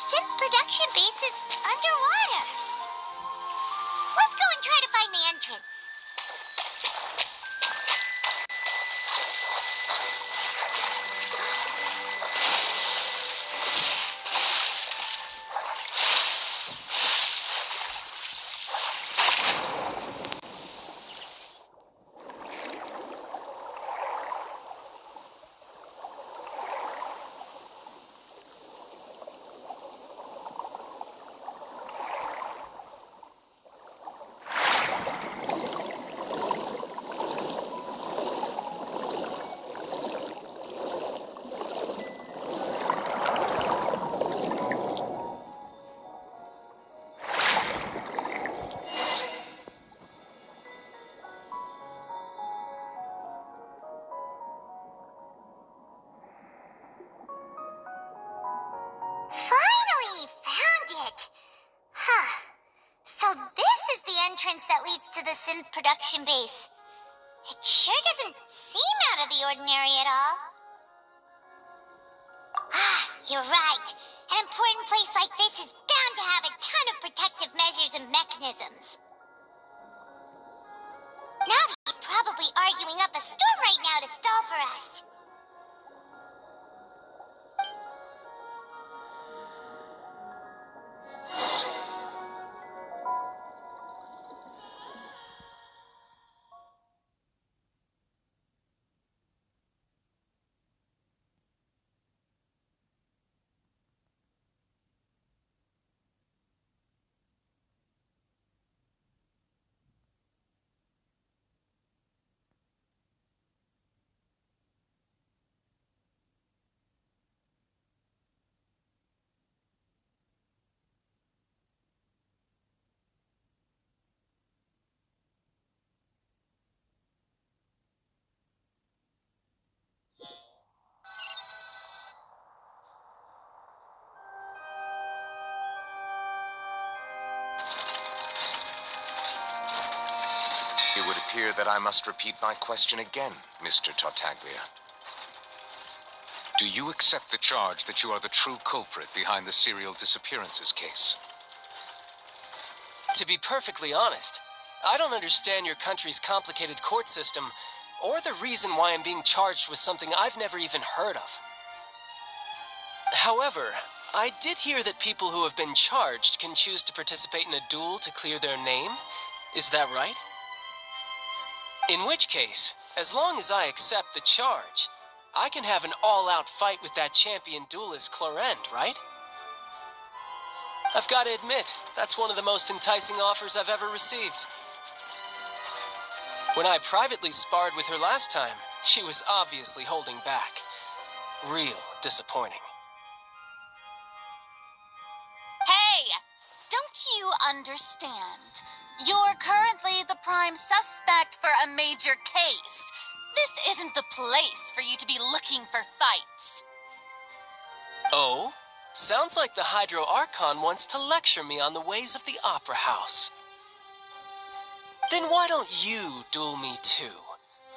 synth production base is underwater. Let's go and try to find the entrance. That leads to the synth production base. It sure doesn't seem out of the ordinary at all. You're right. An important place like this is bound to have a ton of protective measures and mechanisms. Navi's probably arguing up a storm right now to stall for us. It would appear that I must repeat my question again, Mr. Tartaglia. Do you accept the charge that you are the true culprit behind the serial disappearances case? To be perfectly honest, I don't understand your country's complicated court system or the reason why I'm being charged with something I've never even heard of. However, I did hear that people who have been charged can choose to participate in a duel to clear their name. Is that right? In which case, as long as I accept the charge, I can have an all-out fight with that champion duelist Clorend, right? I've got to admit, that's one of the most enticing offers I've ever received. When I privately sparred with her last time, she was obviously holding back. Real disappointing. Hey! Don't you understand? You're currently the prime suspect for a major case. This isn't the place for you to be looking for fights. Oh? Sounds like the Hydro Archon wants to lecture me on the ways of the Opera House. Then why don't you duel me too?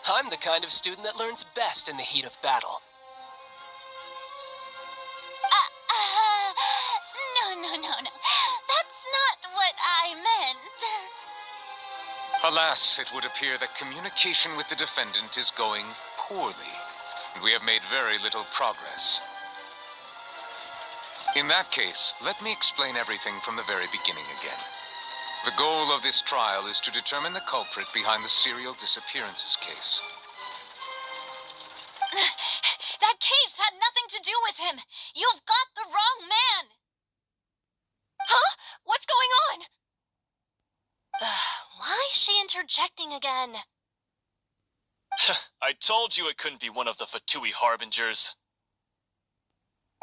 I'm the kind of student that learns best in the heat of battle. No. That's not what I meant. Alas, it would appear that communication with the defendant is going poorly, and we have made very little progress. In that case, let me explain everything from the very beginning again. The goal of this trial is to determine the culprit behind the serial disappearances case. That case had nothing to do with him. You've got the wrong man. Huh? What's going on? Why is she interjecting again? I told you it couldn't be one of the Fatui Harbingers.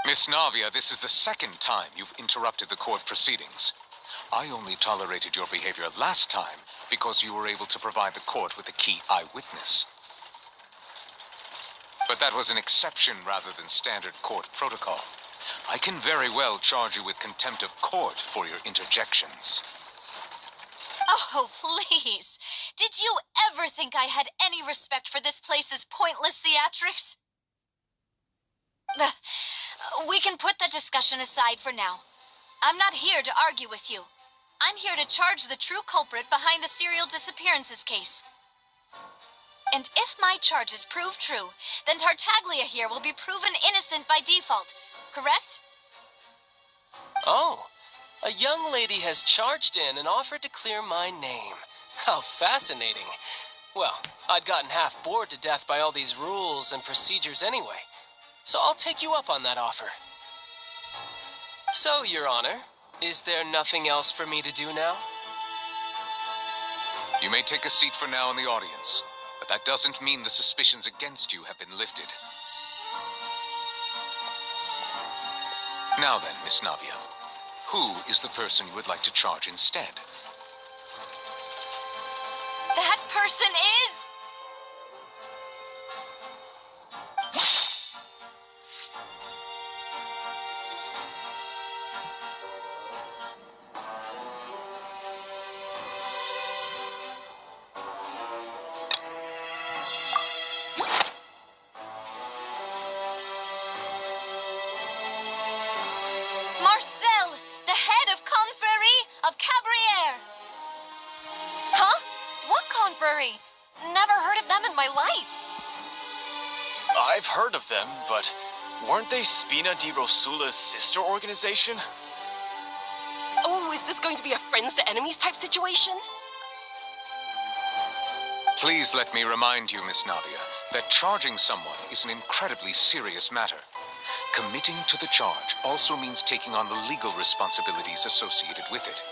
Miss Navia, this is the second time you've interrupted the court proceedings. I only tolerated your behavior last time because you were able to provide the court with a key eyewitness. But that was an exception rather than standard court protocol. I can very well charge you with contempt of court for your interjections. Oh, please. Did you ever think I had any respect for this place's pointless theatrics? We can put that discussion aside for now. I'm not here to argue with you. I'm here to charge the true culprit behind the serial disappearances case. And if my charges prove true, then Tartaglia here will be proven innocent by default, correct? Oh, a young lady has charged in and offered to clear my name. How fascinating. Well, I'd gotten half bored to death by all these rules and procedures anyway, so I'll take you up on that offer. So, Your Honor, is there nothing else for me to do now? You may take a seat for now in the audience, but that doesn't mean the suspicions against you have been lifted. Now then, Miss Navia, who is the person you would like to charge instead? That person is... Marcel, the head of Confrérie of Cabrières. Huh? What confrérie? Never heard of them in my life. I've heard of them, but weren't they Spina di Rosula's sister organization? Oh, is this going to be a friends to enemies type situation? Please let me remind you, Miss Navia, that charging someone is an incredibly serious matter. Committing to the charge also means taking on the legal responsibilities associated with it.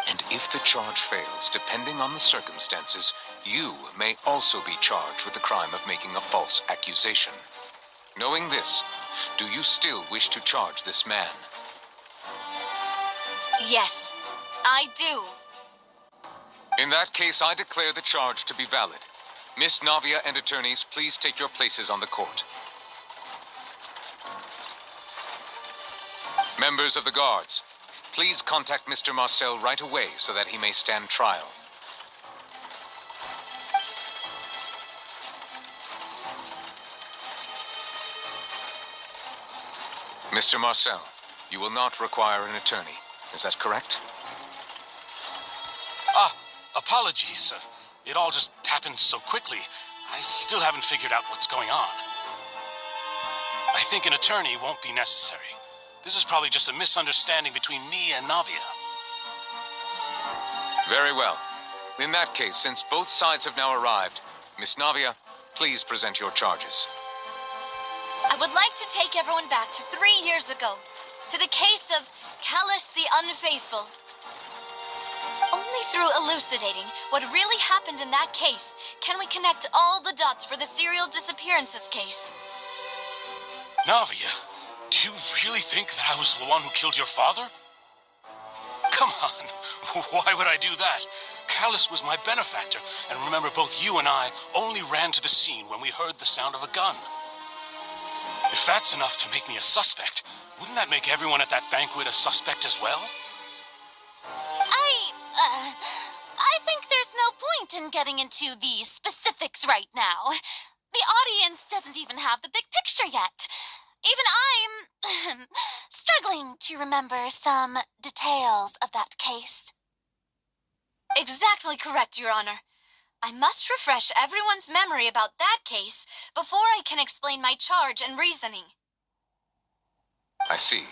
And if the charge fails, depending on the circumstances, you may also be charged with the crime of making a false accusation. Knowing this, do you still wish to charge this man? Yes, I do. In that case, I declare the charge to be valid. Miss Navia and attorneys, please take your places on the court. Members of the guards, please contact Mr. Marcel right away so that he may stand trial. Mr. Marcel, you will not require an attorney. Is that correct? Apologies. It all just happened so quickly. I still haven't figured out what's going on. I think an attorney won't be necessary. This is probably just a misunderstanding between me and Navia. Very well. In that case, since both sides have now arrived, Miss Navia, please present your charges. I would like to take everyone back to 3 years ago, to the case of Callus the Unfaithful. Only through elucidating what really happened in that case can we connect all the dots for the serial disappearances case. Navia, do you really think that I was the one who killed your father? Come on, why would I do that? Callus was my benefactor, and remember, both you and I only ran to the scene when we heard the sound of a gun. If that's enough to make me a wouldn't that make everyone at that banquet a suspect as well? I think there's no point in getting into the specifics right now. The audience doesn't even have the big picture yet. Even I'm struggling to remember some details of that case. Exactly correct, Your Honor. I must refresh everyone's memory about that case before I can explain my charge and reasoning. I see.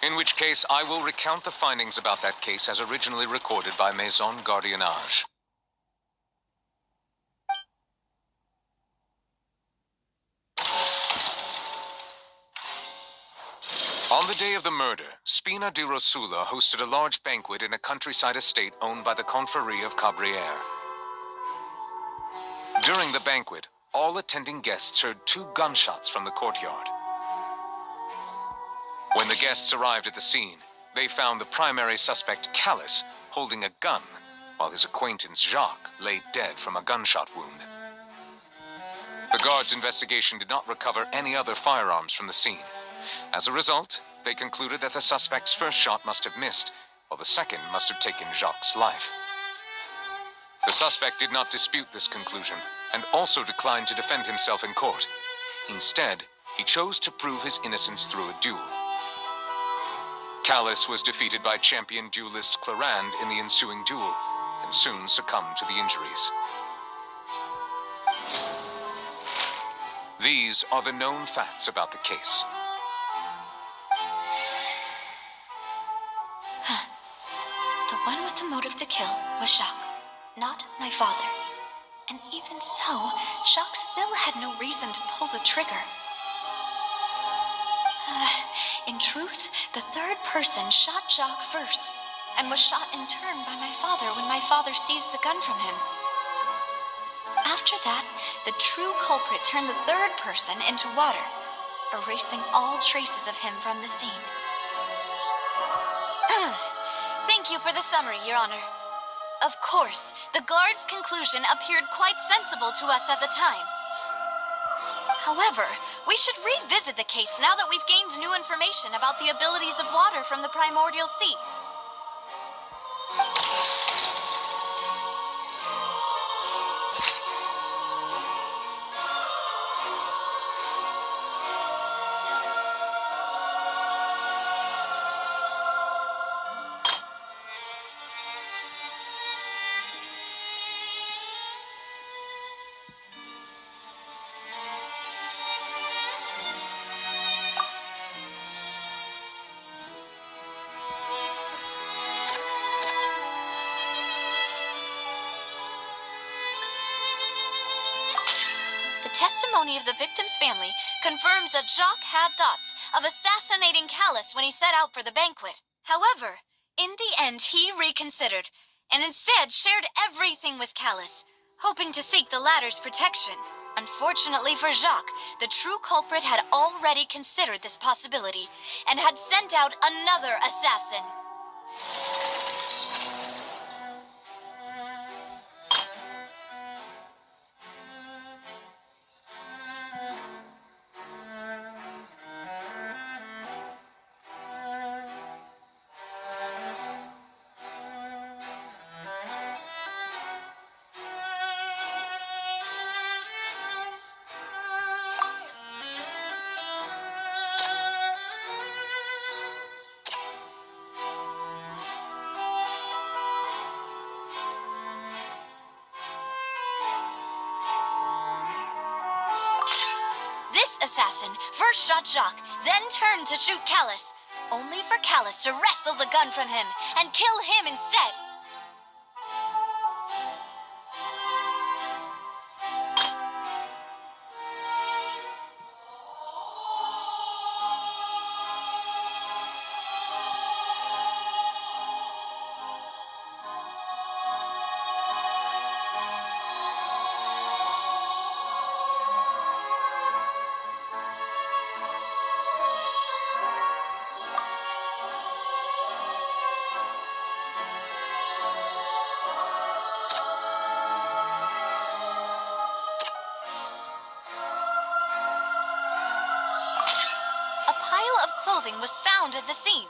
In which case, I will recount the findings about that case as originally recorded by Maison Gardiennage. On the day of the murder, Spina di Rosula hosted a large banquet in a countryside estate owned by the Confrérie of Cabrières. During the banquet, all attending guests heard 2 gunshots from the courtyard. When the guests arrived at the scene, they found the primary suspect, Callus, holding a gun, while his acquaintance, Jacques, lay dead from a gunshot wound. The guards' investigation did not recover any other firearms from the scene. As a result, they concluded that the suspect's first shot must have missed, while the second must have taken Jacques' life. The suspect did not dispute this conclusion, and also declined to defend himself in court. Instead, he chose to prove his innocence through a duel. Callus was defeated by champion duelist Clarand in the ensuing duel, and soon succumbed to the injuries. These are the known facts about the case. The one with the motive to kill was Jacques, not my father. And even so, Jacques still had no reason to pull the trigger. In truth, the third person shot Jacques first, and was shot in turn by my father when my father seized the gun from him. After that, the true culprit turned the third person into water, erasing all traces of him from the scene. Thank you for the summary, Your Honor. Of course, the guard's conclusion appeared quite sensible to us at the time. However, we should revisit the case now that we've gained new information about the abilities of water from the primordial sea. The testimony of the victim's family confirms that Jacques had thoughts of assassinating Callus when he set out for the banquet. However, in the end, he reconsidered and instead shared everything with Callus, hoping to seek the latter's protection. Unfortunately for Jacques, the true culprit had already considered this possibility and had sent out another assassin. Assassin first shot Jacques, then turned to shoot Callus, only for Callus to wrestle the gun from him and kill him instead. Was found at the scene.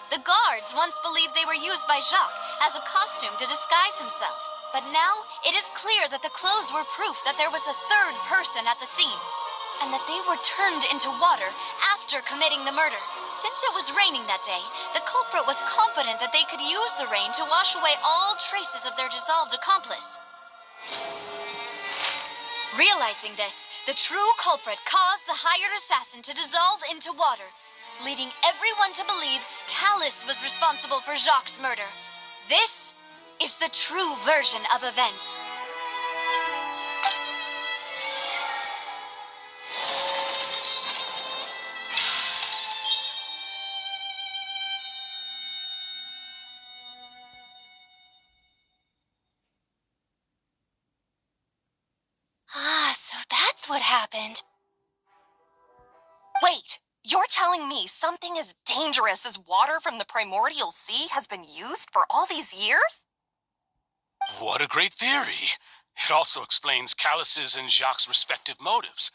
The guards once believed they were used by Jacques as a costume to disguise himself. But now it is clear that the clothes were proof that there was a third person at the scene, and that they were turned into water after committing the murder. Since it was raining that day, the culprit was confident that they could use the rain to wash away all traces of their dissolved accomplice. Realizing this, the true culprit caused the hired assassin to dissolve into water, leading everyone to believe Callus was responsible for Jacques' murder. This is the true version of events. So that's what happened. Wait. You're telling me something as dangerous as water from the primordial sea has been used for all these years? What a great theory. It also explains Callus's and Jacques' respective motives.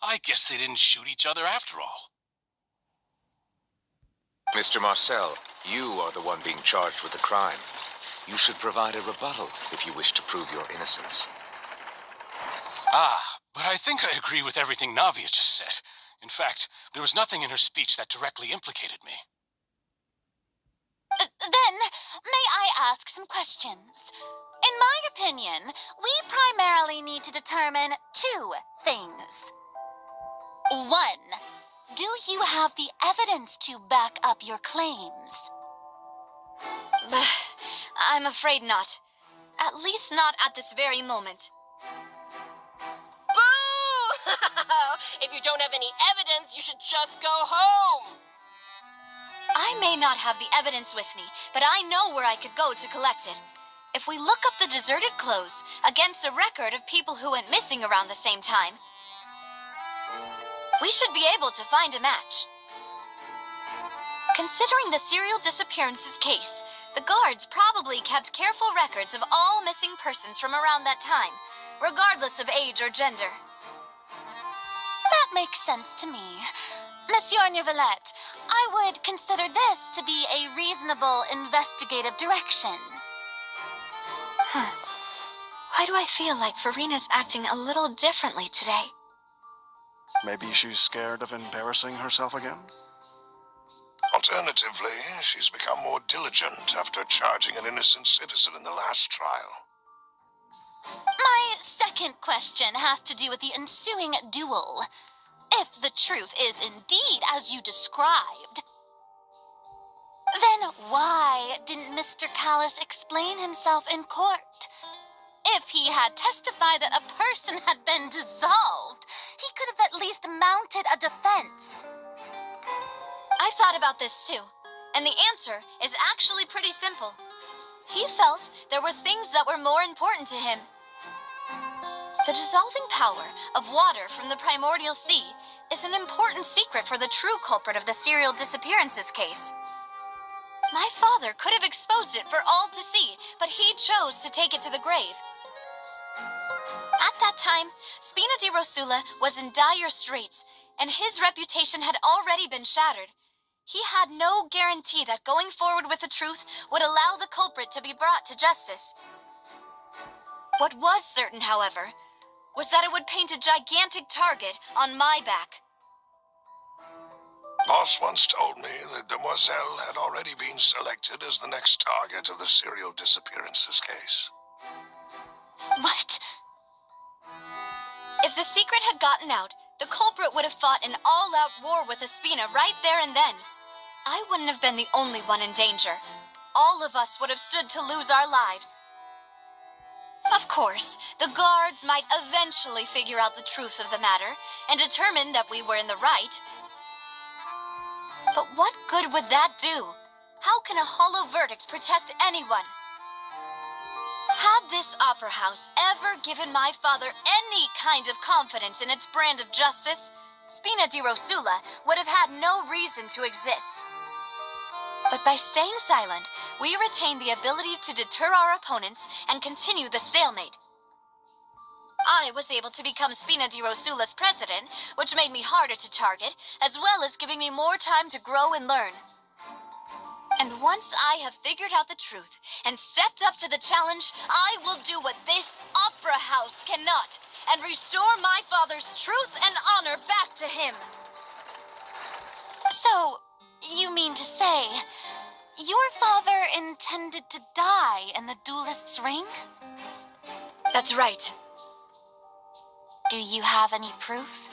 I guess they didn't shoot each other after all. Mr. Marcel, you are the one being charged with the crime. You should provide a rebuttal if you wish to prove your innocence. But I think I agree with everything Navia just said. In fact, there was nothing in her speech that directly implicated me. Then, may I ask some questions? In my opinion, we primarily need to determine two things. One, do you have the evidence to back up your claims? I'm afraid not. At least not at this very moment. Boo! If you don't have any evidence, you should just go home. I may not have the evidence with me, but I know where I could go to collect it. If we look up the deserted clothes against a record of people who went missing around the same time, we should be able to find a match. Considering the serial disappearances case, the guards probably kept careful records of all missing persons from around that time, regardless of age or gender. That makes sense to me. Monsieur Neuvillette, I would consider this to be a reasonable investigative direction. Why do I feel like Farina's acting a little differently today? Maybe she's scared of embarrassing herself again? Alternatively, she's become more diligent after charging an innocent citizen in the last trial. My second question has to do with the ensuing duel. If the truth is indeed as you described, then why didn't Mr. Callis explain himself in court? If he had testified that a person had been dissolved, he could have at least mounted a defense. I've thought about this too, and the answer is actually pretty simple. He felt there were things that were more important to him. The dissolving power of water from the primordial sea is an important secret for the true culprit of the serial disappearances case. My father could have exposed it for all to see, but he chose to take it to the grave. At that time, Spina di Rosula was in dire straits, and his reputation had already been shattered. He had no guarantee that going forward with the truth would allow the culprit to be brought to justice. What was certain, however, was that it would paint a gigantic target on my back. Boss once told me that Demoiselle had already been selected as the next target of the serial disappearances case. What? If the secret had gotten out, the culprit would have fought an all-out war with Espina right there and then. I wouldn't have been the only one in danger. All of us would have stood to lose our lives. Of course, the guards might eventually figure out the truth of the matter and determine that we were in the right. But what good would that do? How can a hollow verdict protect anyone? Had this opera house ever given my father any kind of confidence in its brand of justice, Spina di Rosula would have had no reason to exist. But by staying silent, we retain the ability to deter our opponents and continue the stalemate. I was able to become Spina di Rosula's president, which made me harder to target, as well as giving me more time to grow and learn. And once I have figured out the truth and stepped up to the challenge, I will do what this opera house cannot, and restore my father's truth and honor back to him. So, you mean to say, your father intended to die in the duelist's ring? That's right. Do you have any proof?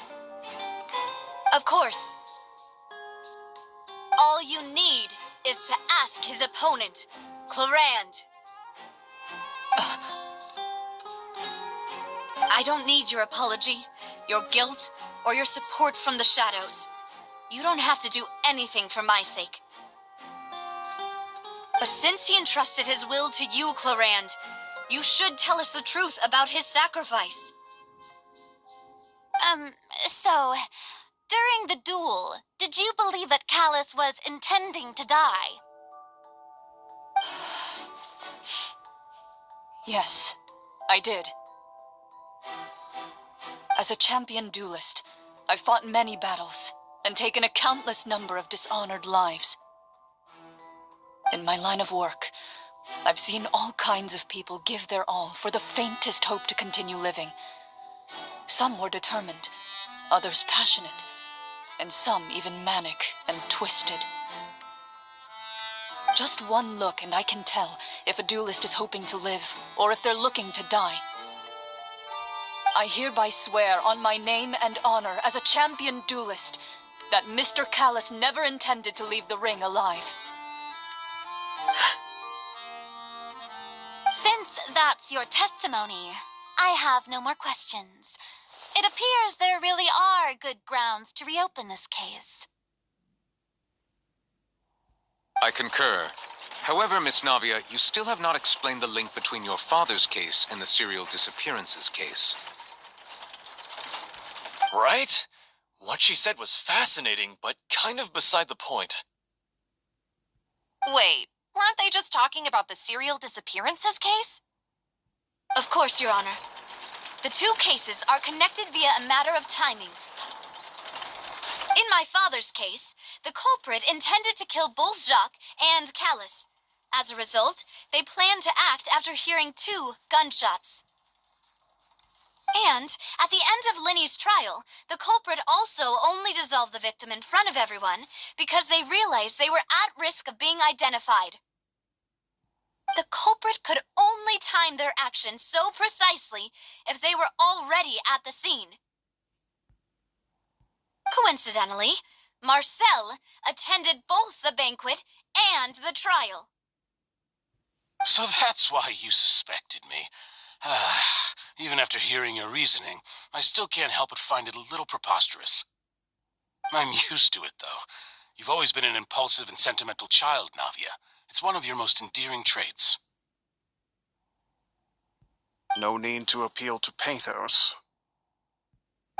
Of course. All you need is to ask his opponent, Clarand. I don't need your apology, your guilt, or your support from the shadows. You don't have to do anything for my sake. But since he entrusted his will to you, Clarand, you should tell us the truth about his sacrifice. So, during the duel, did you believe that Callis was intending to die? Yes, I did. As a champion duelist, I've fought many battles and taken a countless number of dishonored lives. In my line of work, I've seen all kinds of people give their all for the faintest hope to continue living. Some were determined, others passionate, and some even manic and twisted. Just one look and I can tell if a duelist is hoping to live or if they're looking to die. I hereby swear on my name and honor as a champion duelist that Mr. Callus never intended to leave the ring alive. Since that's your testimony, I have no more questions. It appears there really are good grounds to reopen this case. I concur. However, Miss Navia, you still have not explained the link between your father's case and the serial disappearances case. Right? What she said was fascinating, but kind of beside the point. Wait, weren't they just talking about the serial disappearances case? Of course, Your Honor. The two cases are connected via a matter of timing. In my father's case, the culprit intended to kill both Jacques and Callus. As a result, they planned to act after hearing 2 gunshots. And at the end of Linny's trial, the culprit also only dissolved the victim in front of everyone because they realized they were at risk of being identified. The culprit could only time their actions so precisely if they were already at the scene. Coincidentally, Marcel attended both the banquet and the trial. So that's why you suspected me. Even after hearing your reasoning, I still can't help but find it a little preposterous. I'm used to it, though. You've always been an impulsive and sentimental child, Navia. It's one of your most endearing traits. No need to appeal to pathos.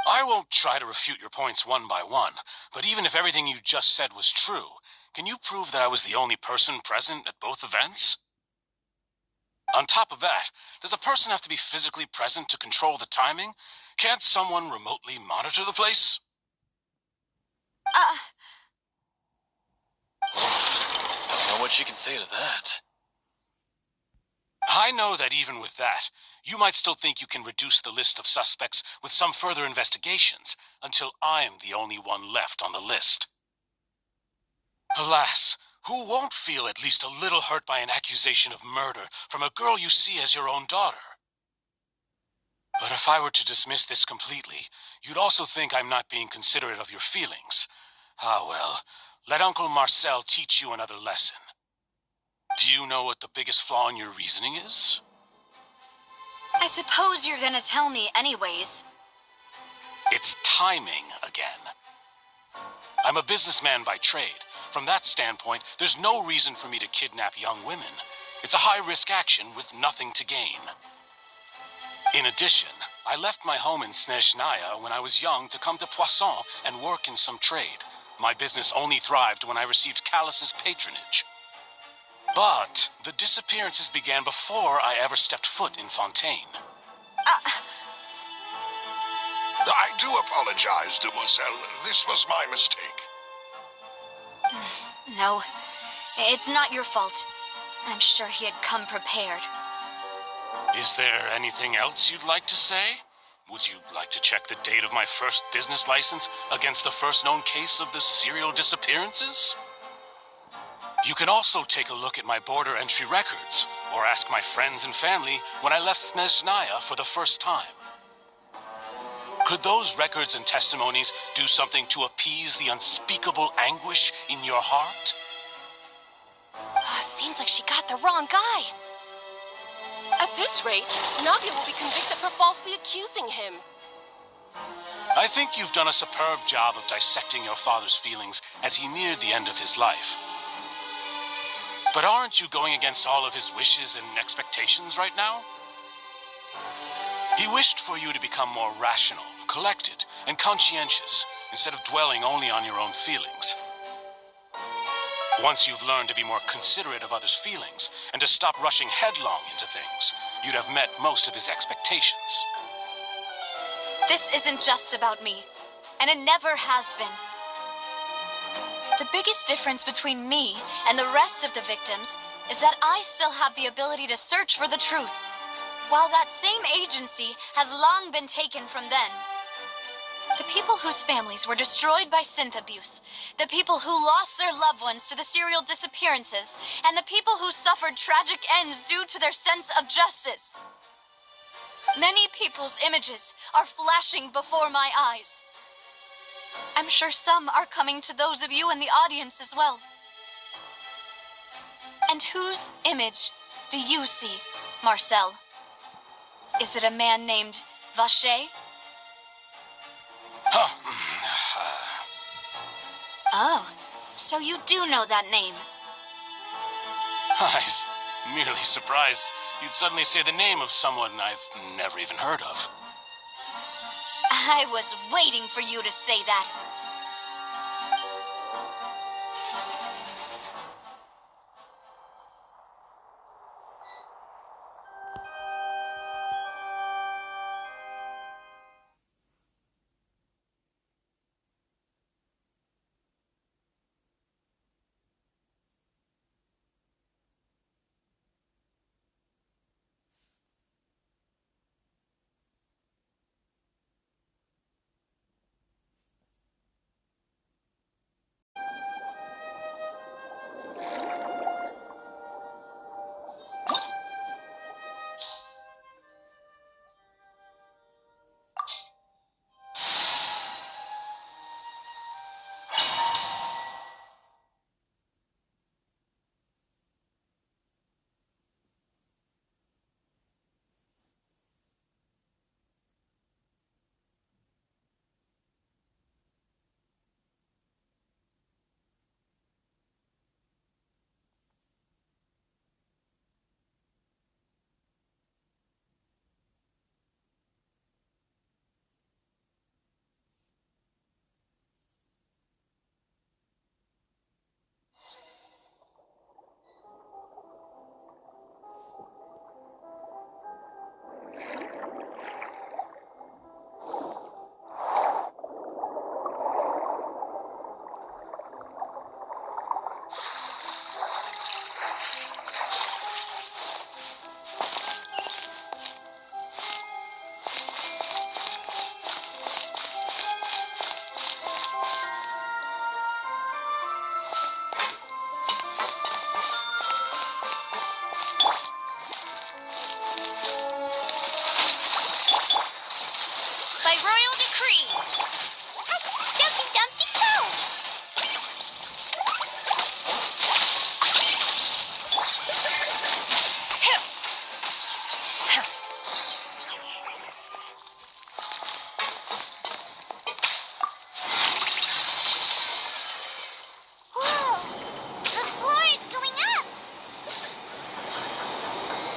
I won't try to refute your points one by one, but even if everything you just said was true, can you prove that I was the only person present at both events? On top of that, does a person have to be physically present to control the timing? Can't someone remotely monitor the place? Don't know what she can say to that. I know that even with that, you might still think you can reduce the list of suspects with some further investigations until I'm the only one left on the list. Alas, who won't feel at least a little hurt by an accusation of murder from a girl you see as your own daughter? But if I were to dismiss this completely, you'd also think I'm not being considerate of your feelings. Ah well, let Uncle Marcel teach you another lesson. Do you know what the biggest flaw in your reasoning is? I suppose you're gonna tell me anyways. It's timing again. I'm a businessman by trade. From that standpoint, there's no reason for me to kidnap young women. It's a high-risk action with nothing to gain. In addition, I left my home in Snezhnaya when I was young to come to Poisson and work in some trade. My business only thrived when I received Callus's patronage. But the disappearances began before I ever stepped foot in Fontaine. I do apologize, demoiselle. This was my mistake. No, it's not your fault. I'm sure he had come prepared. Is there anything else you'd like to say? Would you like to check the date of my first business license against the first known case of the serial disappearances? You can also take a look at my border entry records, or ask my friends and family when I left Snezhnaya for the first time. Could those records and testimonies do something to appease the unspeakable anguish in your heart? Seems like she got the wrong guy. At this rate, Navia will be convicted for falsely accusing him. I think you've done a superb job of dissecting your father's feelings as he neared the end of his life. But aren't you going against all of his wishes and expectations right now? He wished for you to become more rational, collected, and conscientious, instead of dwelling only on your own feelings. Once you've learned to be more considerate of others' feelings, and to stop rushing headlong into things, you'd have met most of his expectations. This isn't just about me, and it never has been. The biggest difference between me and the rest of the victims is that I still have the ability to search for the truth, while that same agency has long been taken from them. The people whose families were destroyed by synth abuse, the people who lost their loved ones to the serial disappearances, and the people who suffered tragic ends due to their sense of justice. Many people's images are flashing before my eyes. I'm sure some are coming to those of you in the audience as well. And whose image do you see, Marcel? Is it a man named Vacher? Oh, so you do know that name. I'm merely surprised you'd suddenly say the name of someone I've never even heard of. I was waiting for you to say that. By royal decree. Dumpty Dumpty Go! Whoa! The floor is going up!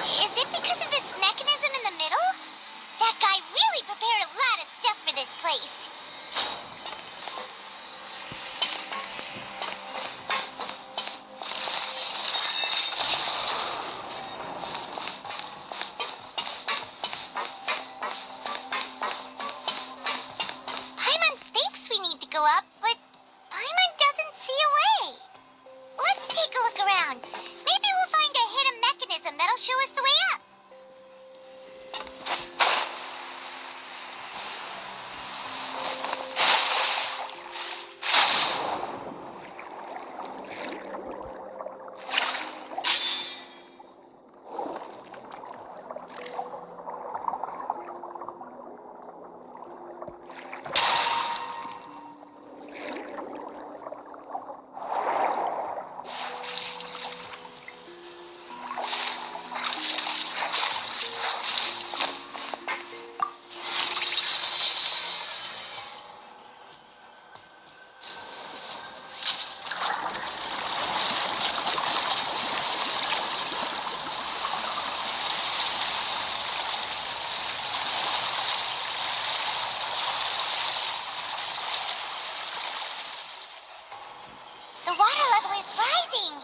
Is it because of this mechanism in the middle? That guy really prepared a lot of stuff for this place. Paimon thinks we need to go up, but Paimon doesn't see a way. Let's take a look around. Maybe we'll find a hidden mechanism that'll show us the way up. The water level is rising.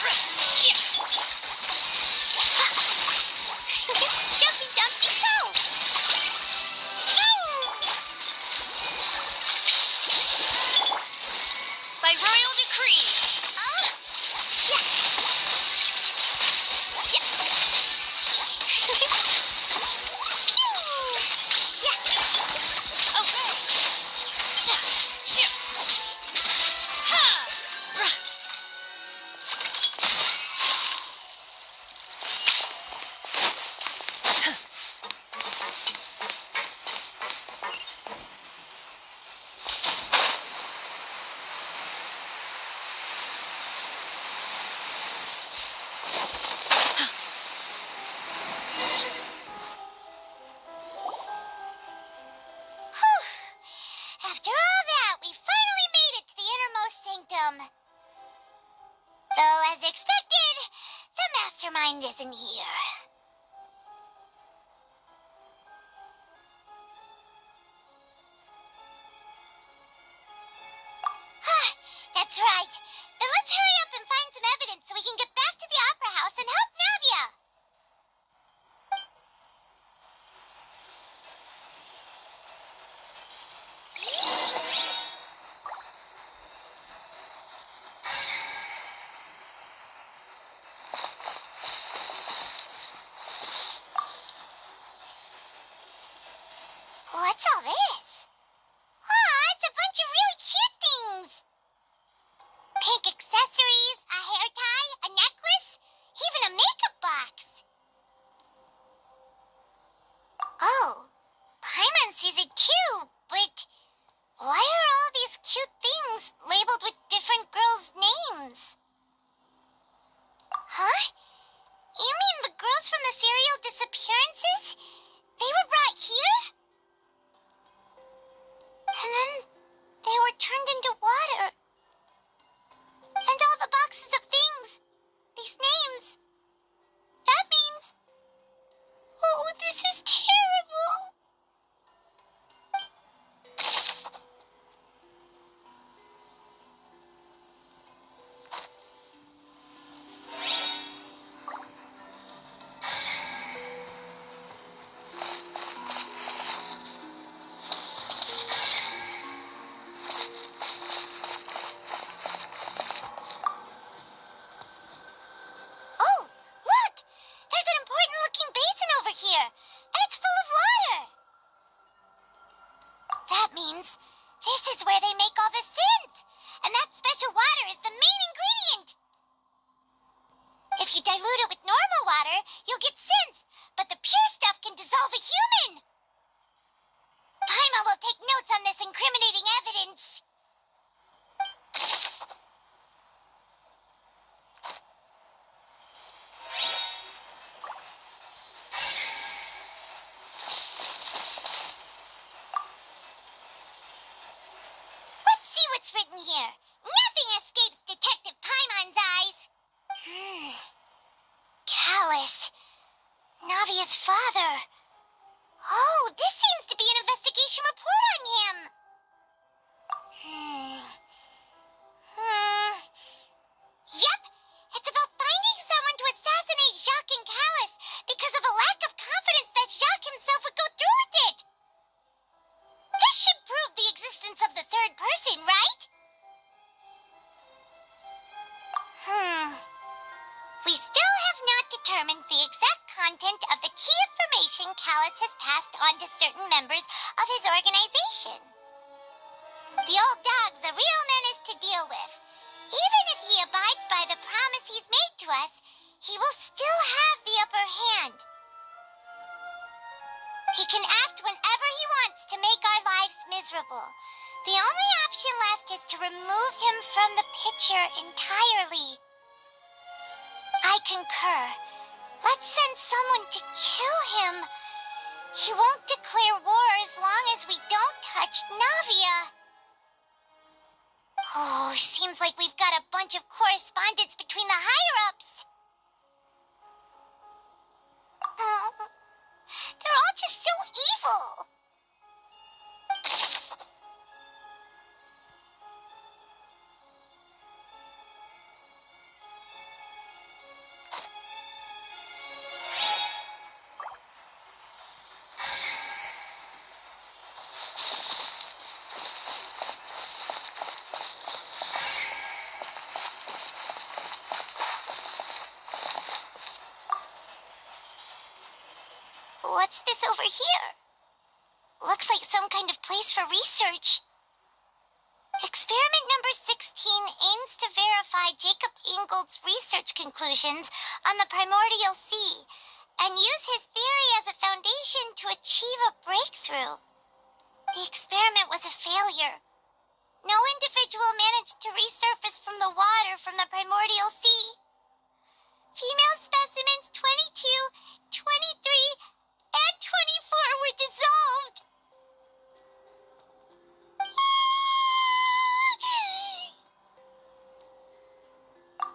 Dumpty Dumpty go! By royal decree. After all that, we finally made it to the innermost sanctum. Though, as expected, the mastermind isn't here. That's right. Then let's hurry up and find some evidence so we can get back to the Opera House and help Navia. What's all this? Aw, it's a bunch of really cute things. Pink accessories, a hair tie, a necklace, even a makeup box. Oh, Paimon sees it too, but why are all these cute things labeled with different girls' names? Huh? You mean the girls from the serial disappearances? They were brought here? And then they were turned into water. And all the boxes of things, these names, that means... Oh, this is terrible. Oh, look! There's an important-looking basin over here, and it's full of water. That means this is where they make all the synth, and that special water is the main ingredient. If you dilute it with normal water, you'll get synth, but the pure stuff can dissolve a human. Paimon will take notes on this incriminating evidence. Let's see what's written here. Nothing escapes Detective Paimon's eyes. Callus. Navia's father. Oh, this seems to be an investigation report on him. Yep, it's about finding someone to assassinate Jacques and Callus because of a lack of confidence that Jacques himself would go through with it. This should prove the existence of the third person, right? We still have not determined the exact content of the key information Callus has passed on to certain members of his organization. The old dog's a real menace to deal with. Even if he abides by the promise he's made to us, he will still have the upper hand. He can act whenever he wants to make our lives miserable. The only option left is to remove him from the picture entirely. I concur. Let's send someone to kill him. He won't declare war as long as we don't touch Navia. Oh, seems like we've got a bunch of correspondence between the higher-ups. They're all just so evil. What's this over here? Looks like some kind of place for research. Experiment number 16 aims to verify Jacob Ingold's research conclusions on the primordial sea and use his theory as a foundation to achieve a breakthrough. The experiment was a failure. No individual managed to resurface from the water from the primordial sea. Female specimens 22, 23, and 24 were dissolved.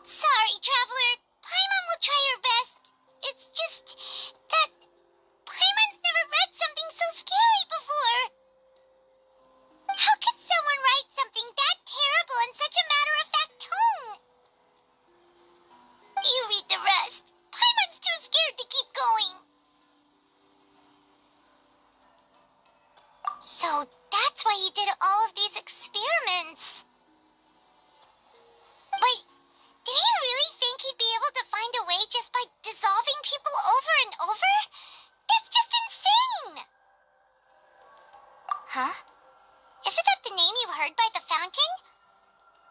Sorry, traveler. Paimon will try her best. It's just that Paimon's never read something so scary before. How can someone write something that terrible in such a matter-of-fact tone? You read the rest. Paimon's too scared to keep going. So that's why he did all of these experiments. Wait, did he really think he'd be able to find a way just by dissolving people over and over? That's just insane! Huh? Isn't that the name you heard by the fountain?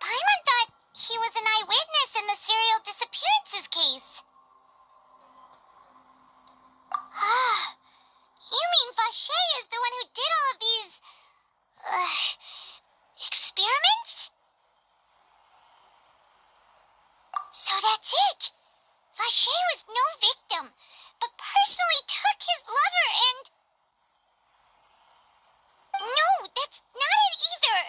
Paimon thought he was an eyewitness in the serial disappearances case. Ah, you mean Vache is the one who did all of these... experiments? So that's it! Vache was no victim, but personally took his lover and... No, that's not it either!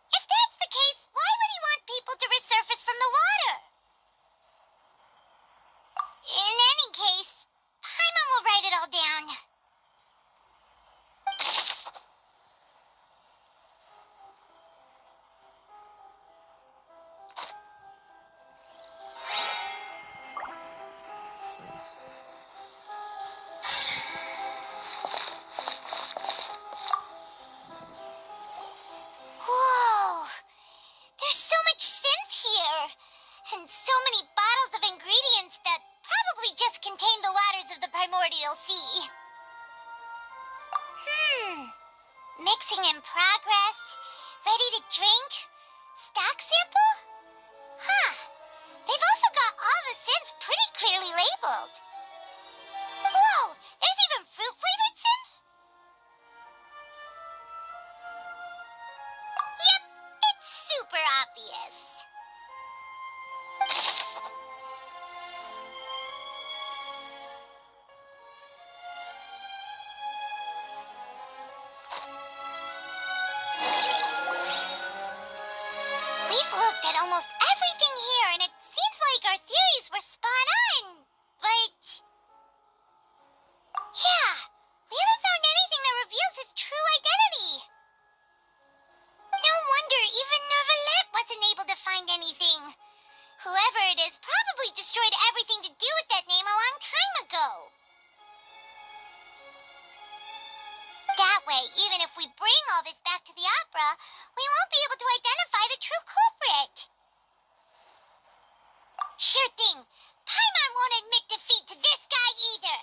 If that's the case, why would he want people to resurface from the water? In any case, Paimon will write it all down. Whoa! There's so much synth here! And so many bottles of ingredients that probably just contain the waters of the primordial sea. Mixing in progress, ready to drink, stock sample? Huh. They've also got all the synth pretty clearly labeled. Whoa, there's even fruit-flavored synth? Yep, it's super obvious. We've looked at almost everything here, and it seems like our theories were spot on. But... yeah, we haven't found anything that reveals his true identity. No wonder even Neuvillette wasn't able to find anything. Whoever it is probably destroyed everything to do with that name a long time ago. That way, even if we bring all this back to the opera, we won't be able to identify the true culprit. Sure thing. Paimon won't admit defeat to this guy either.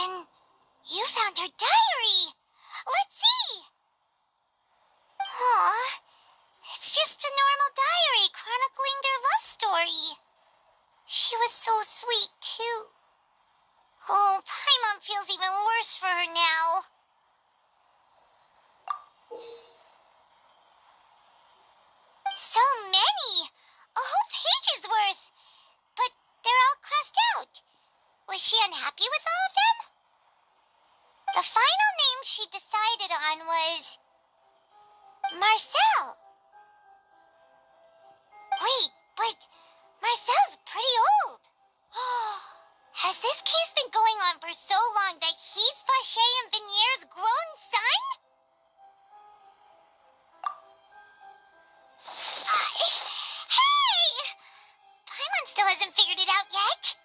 Then you found her diary. Let's see. Aw, it's just a normal diary chronicling their love story. She was so sweet, too. Oh, Paimon feels even worse for her now. So many! A whole page's worth! But they're all crossed out. Was she unhappy with all of them? The final name she decided on was... Marcel. Wait, but Marcel's pretty old. Has this case been going on for so long that he's Vacher and Venier's grown son? Hey! Paimon still hasn't figured it out yet.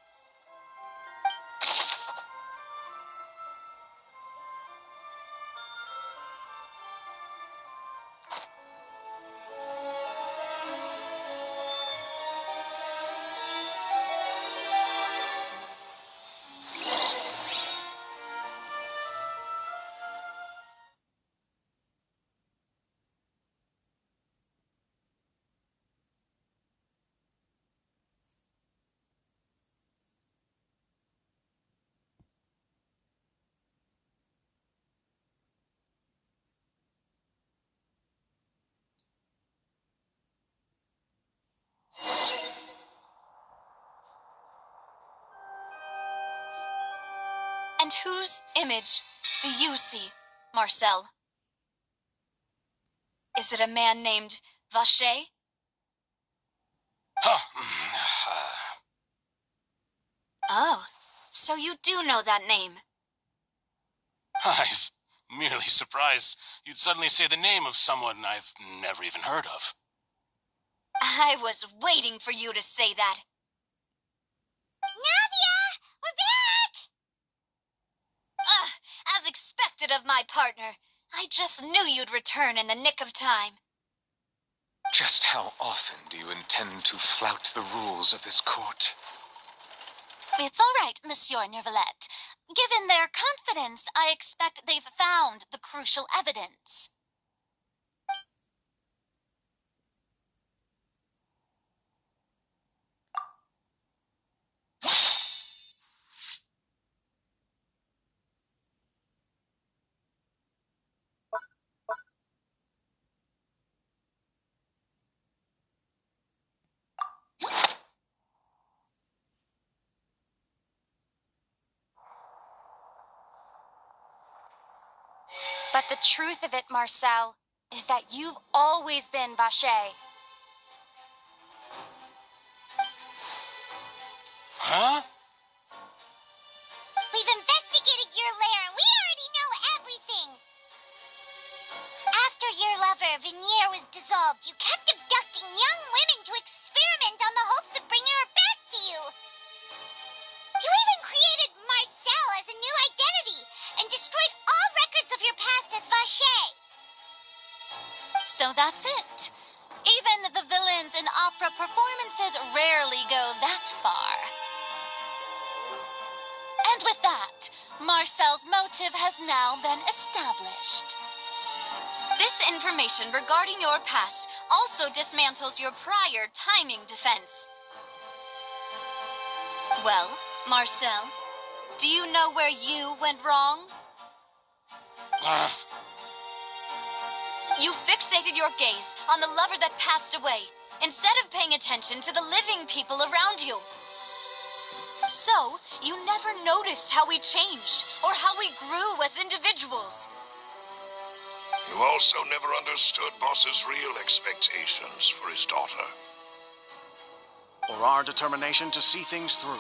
And whose image do you see, Marcel? Is it a man named Vacher? Oh, so you do know that name. I'm merely surprised you'd suddenly say the name of someone I've never even heard of. I was waiting for you to say that. Navia! We're back! As expected of my partner. I just knew you'd return in the nick of time. Just how often do you intend to flout the rules of this court? It's all right, Monsieur Nervalette. Given their confidence, I expect they've found the crucial evidence. But the truth of it, Marcel, is that you've always been Vacher. Huh? We've investigated your lair and we already know everything. After your lover, Venier, was dissolved, you kept abducting young women to experiment on the hopes of bringing her back to you. You even created Marcel as a new identity and destroyed all records of your past as Vacher. So that's it. Even the villains in opera performances rarely go that far. And with that, Marcel's motive has now been established. This information regarding your past also dismantles your prior timing defense. Well, Marcel, do you know where you went wrong? You fixated your gaze on the lover that passed away, instead of paying attention to the living people around you. So, you never noticed how we changed, or how we grew as individuals. You also never understood Boss's real expectations for his daughter. Or our determination to see things through.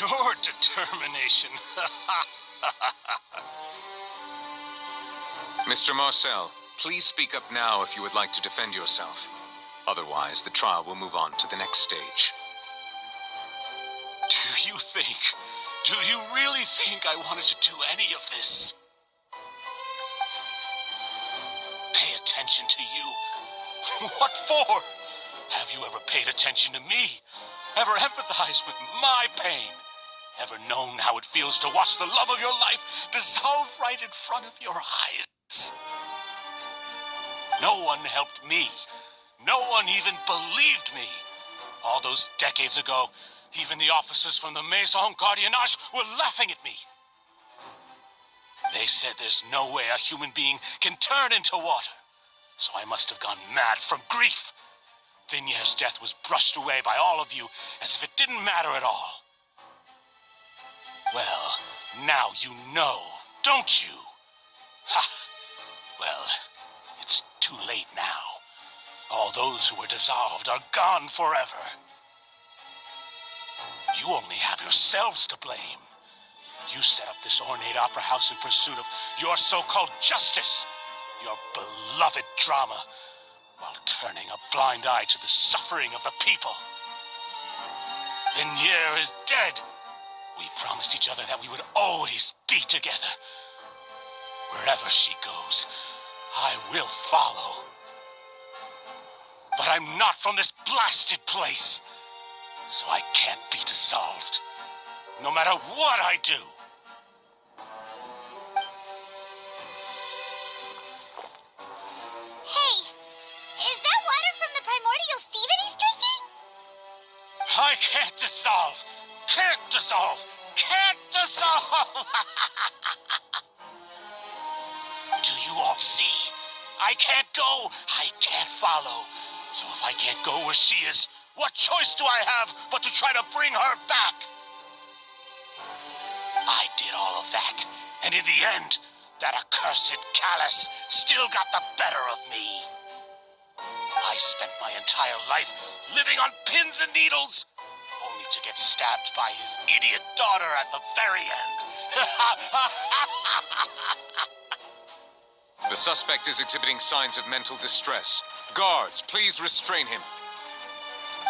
Your determination. Mr. Marcel, please speak up now if you would like to defend yourself. Otherwise, the trial will move on to the next stage. Do you really think I wanted to do any of this? Pay attention to you? What for? Have you ever paid attention to me? Ever empathized with my pain? Ever known how it feels to watch the love of your life dissolve right in front of your eyes? No one helped me. No one even believed me. All those decades ago, even the officers from the Maison Gardiennage were laughing at me. They said there's no way a human being can turn into water. So I must have gone mad from grief. Vigniere's death was brushed away by all of you as if it didn't matter at all. Well, now you know, don't you? Ha! Well, it's too late now. All those who were dissolved are gone forever. You only have yourselves to blame. You set up this ornate opera house in pursuit of your so-called justice, your beloved drama, while turning a blind eye to the suffering of the people. Vigniere is dead. We promised each other that we would always be together. Wherever she goes, I will follow. But I'm not from this blasted place, so I can't be dissolved, no matter what I do. Hey, is that water from the primordial sea that he's drinking? I can't dissolve! Can't dissolve! Can't dissolve! Do you all see? I can't go, I can't follow. So if I can't go where she is, what choice do I have but to try to bring her back? I did all of that, and in the end, that accursed Callus still got the better of me. I spent my entire life living on pins and needles, only to get stabbed by his idiot daughter at the very end. The suspect is exhibiting signs of mental distress. Guards, please restrain him.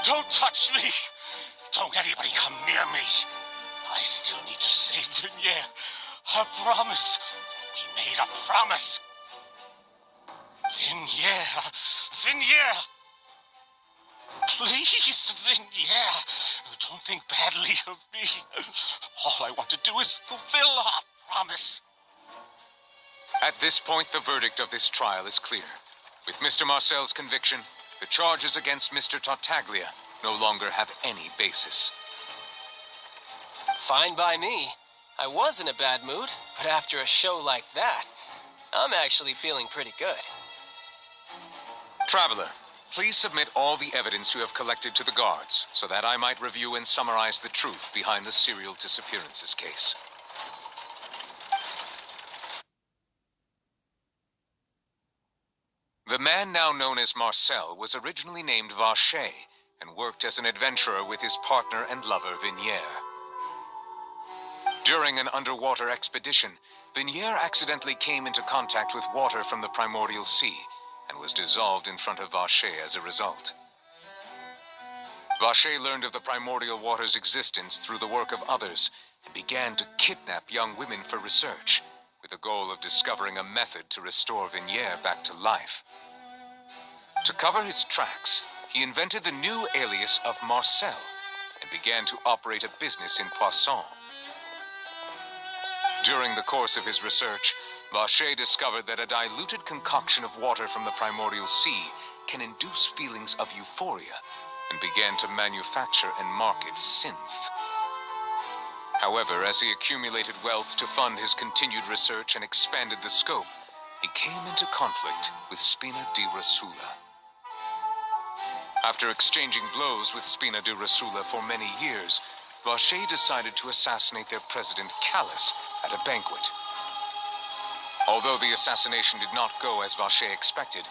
Don't touch me! Don't anybody come near me! I still need to save Vigniere. A promise. We made a promise. Vigniere. Vigniere! Please, Vigniere. Don't think badly of me. All I want to do is fulfill our promise. At this point, the verdict of this trial is clear. With Mr. Marcel's conviction, the charges against Mr. Tartaglia no longer have any basis. Fine by me. I was in a bad mood, but after a show like that, I'm actually feeling pretty good. Traveler, please submit all the evidence you have collected to the guards, so that I might review and summarize the truth behind the serial disappearances case. The man now known as Marcel was originally named Vacher and worked as an adventurer with his partner and lover Vigniere. During an underwater expedition, Vigniere accidentally came into contact with water from the primordial sea and was dissolved in front of Vacher as a result. Vacher learned of the primordial water's existence through the work of others and began to kidnap young women for research, with the goal of discovering a method to restore Vigniere back to life. To cover his tracks, he invented the new alias of Marcel and began to operate a business in Poisson. During the course of his research, Vacher discovered that a diluted concoction of water from the primordial sea can induce feelings of euphoria and began to manufacture and market synth. However, as he accumulated wealth to fund his continued research and expanded the scope, he came into conflict with Spina di Rosula. After exchanging blows with Spina di Rosula for many years, Vacher decided to assassinate their president Callus at a banquet. Although the assassination did not go as Vacher expected,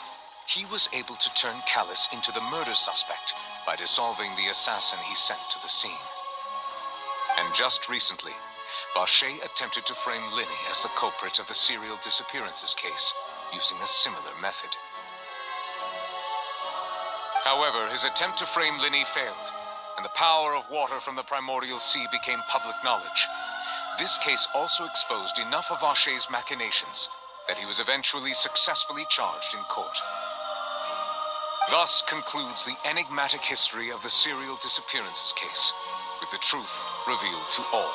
he was able to turn Callus into the murder suspect by dissolving the assassin he sent to the scene. And just recently, Vacher attempted to frame Linny as the culprit of the serial disappearances case, using a similar method. However, his attempt to frame Linny failed, and the power of water from the primordial sea became public knowledge. This case also exposed enough of Vacher's machinations that he was eventually successfully charged in court. Thus concludes the enigmatic history of the serial disappearances case, with the truth revealed to all.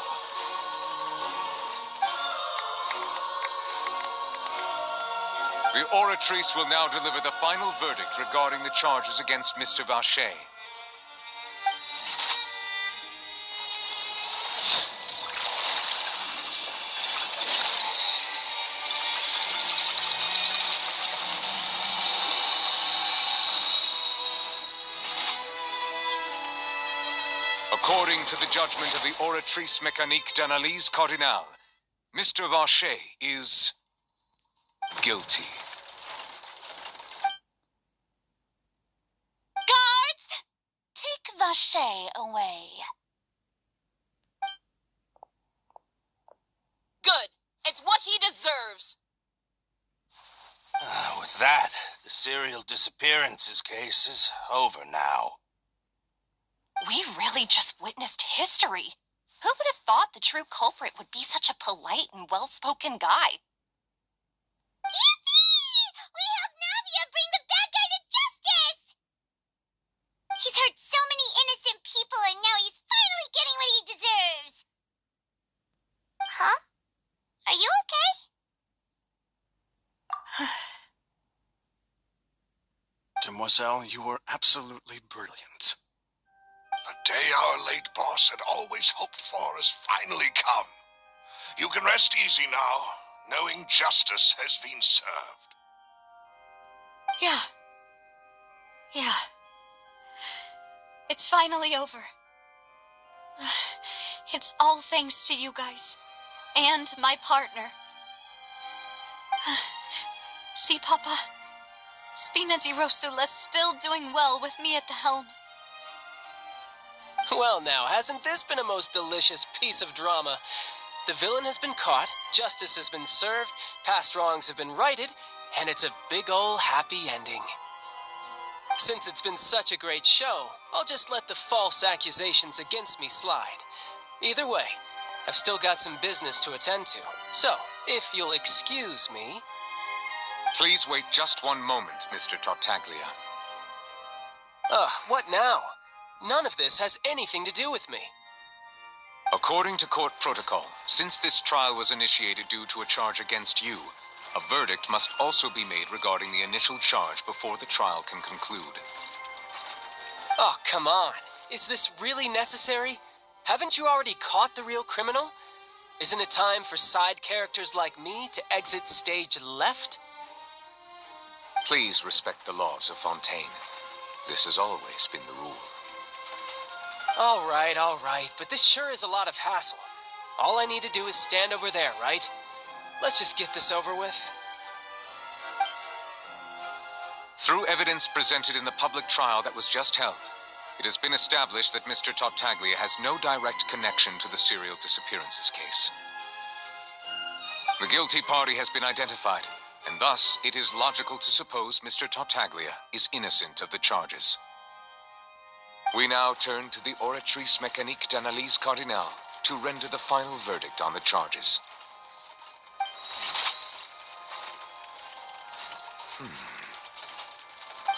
The oratrice will now deliver the final verdict regarding the charges against Mr. Vacher. According to the judgment of the oratrice mécanique d'analyse cardinale, Mr. Vacher is guilty. Guards! Take Vacher away. Good. It's what he deserves. With that, the serial disappearances case is over now. We really just witnessed history. Who would have thought the true culprit would be such a polite and well-spoken guy? Yippee! We helped Navia bring the bad guy to justice! He's hurt so many innocent people and now he's finally getting what he deserves. Huh? Are you okay? Demoiselle, you were absolutely brilliant. The day our late boss had always hoped for has finally come. You can rest easy now, knowing justice has been served. Yeah. It's finally over. It's all thanks to you guys. And my partner. See, Papa? Spina di Rosula's still doing well with me at the helm. Well now, hasn't this been a most delicious piece of drama? The villain has been caught, justice has been served, past wrongs have been righted, and it's a big ol' happy ending. Since it's been such a great show, I'll just let the false accusations against me slide. Either way, I've still got some business to attend to. So, if you'll excuse me... Please wait just one moment, Mr. Tartaglia. What now? None of this has anything to do with me. According to court protocol, since this trial was initiated due to a charge against you, a verdict must also be made regarding the initial charge before the trial can conclude. Oh, come on. Is this really necessary? Haven't you already caught the real criminal? Isn't it time for side characters like me to exit stage left? Please respect the laws of Fontaine. This has always been the rule. All right, but this sure is a lot of hassle. All I need to do is stand over there, right? Let's just get this over with. Through evidence presented in the public trial that was just held, it has been established that Mr. Tartaglia has no direct connection to the serial disappearances case. The guilty party has been identified, and thus it is logical to suppose Mr. Tartaglia is innocent of the charges. We now turn to the oratrice mécanique d'analyse cardinale to render the final verdict on the charges.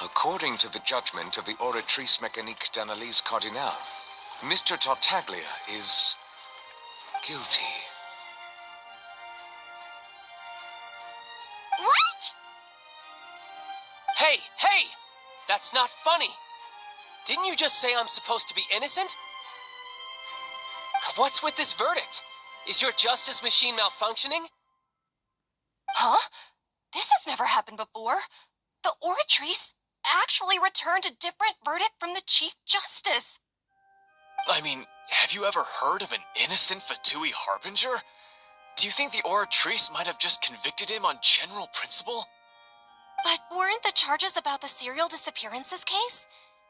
According to the judgment of the oratrice mécanique d'analyse cardinale, Mr. Tartaglia is guilty. What? Hey! That's not funny! Didn't you just say I'm supposed to be innocent? What's with this verdict? Is your justice machine malfunctioning? Huh? This has never happened before. The oratrice actually returned a different verdict from the Chief Justice. I mean, have you ever heard of an innocent Fatui Harbinger? Do you think the oratrice might have just convicted him on general principle? But weren't the charges about the serial disappearances case?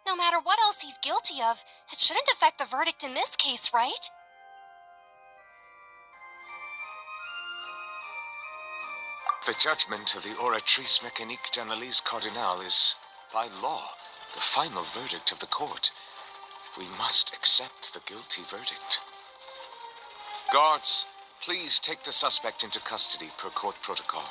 No matter what else he's guilty of, it shouldn't affect the verdict in this case, right? The judgment of the oratrice mécanique d'analyse cardinale is, by law, the final verdict of the court. We must accept the guilty verdict. Guards, please take the suspect into custody per court protocol.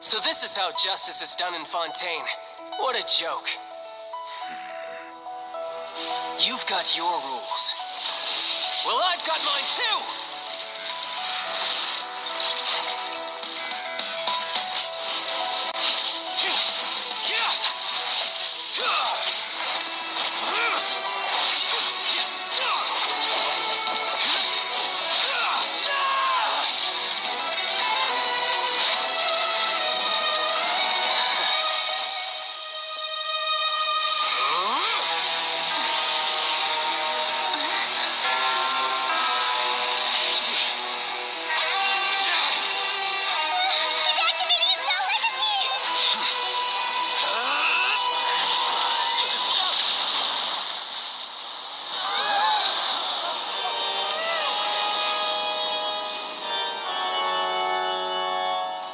So this is how justice is done in Fontaine. What a joke. You've got your rules. Well, I've got mine too!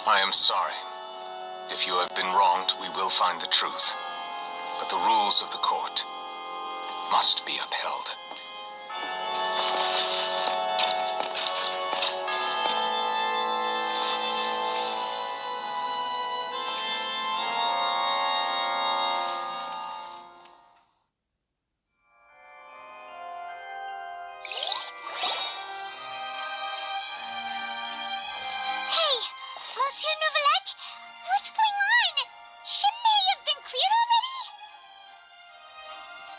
I am sorry. If you have been wronged, we will find the truth. But the rules of the court must be upheld. Hey, Monsieur Nouvelette, what's going on? Shouldn't they have been cleared already?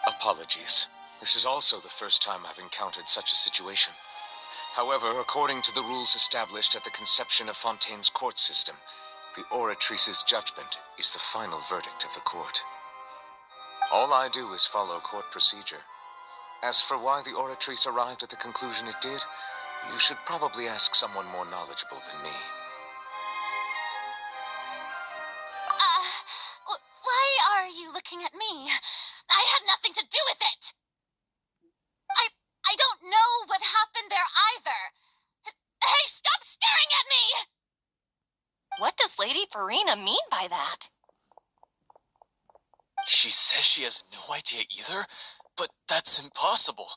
Apologies. This is also the first time I've encountered such a situation. However, according to the rules established at the conception of Fontaine's court system, the oratrice's judgment is the final verdict of the court. All I do is follow court procedure. As for why the oratrice arrived at the conclusion it did, you should probably ask someone more knowledgeable than me. Why are you looking at me? I had nothing to do with it! I don't know what happened there either. Hey, stop staring at me! What does Lady Farina mean by that? She says she has no idea either, but that's impossible.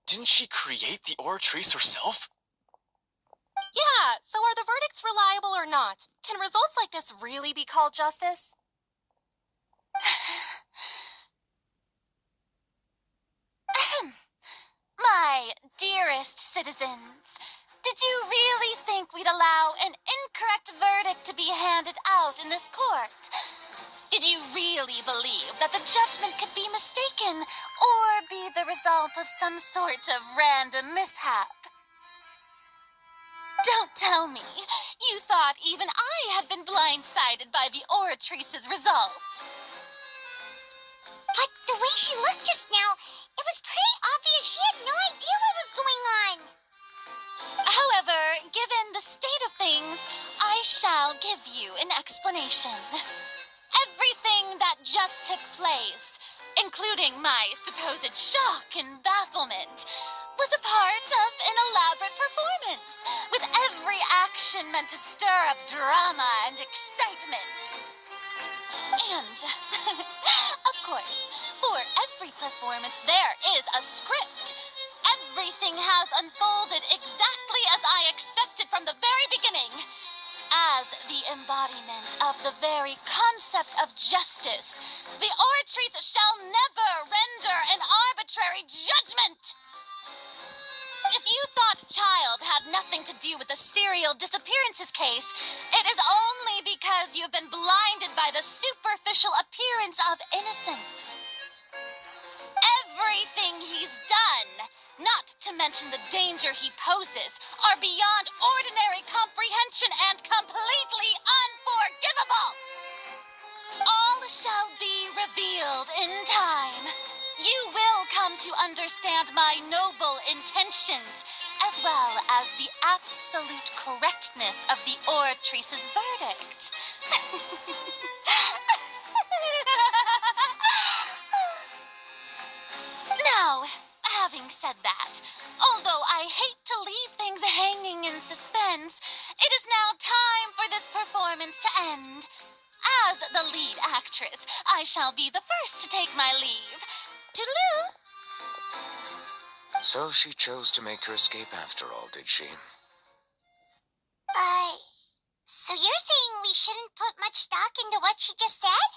Didn't she create the oratrice herself? Yeah, so are the verdicts reliable or not? Can results like this really be called justice? My dearest citizens, did you really think we'd allow an incorrect verdict to be handed out in this court? Did you really believe that the judgment could be mistaken or be the result of some sort of random mishap? Don't tell me you thought even I had been blindsided by the oratrice's result. But the way she looked just now, it was pretty obvious she had no idea what was going on. However, given the state of things, I shall give you an explanation. Everything that just took place, including my supposed shock and bafflement, was a part of an elaborate performance, with every action meant to stir up drama and excitement. And, of course, for every performance there is a script. Everything has unfolded exactly as I expected from the very beginning. As the embodiment of the very concept of justice, the oratrice shall never render an arbitrary judgment. If you thought Child had nothing to do with the serial disappearances case, it is only because you've been blinded by the superficial appearance of innocence. Everything he's done, not to mention the danger he poses, are beyond ordinary comprehension and completely unforgivable. All shall be revealed in time. You will come to understand my noble intentions, as well as the absolute correctness of the oratrice's verdict. Now, having said that, although I hate to leave things hanging in suspense, it is now time for this performance to end. As the lead actress, I shall be the first to take my leave. Toodaloo! So she chose to make her escape after all, did she? So you're saying we shouldn't put much stock into what she just said?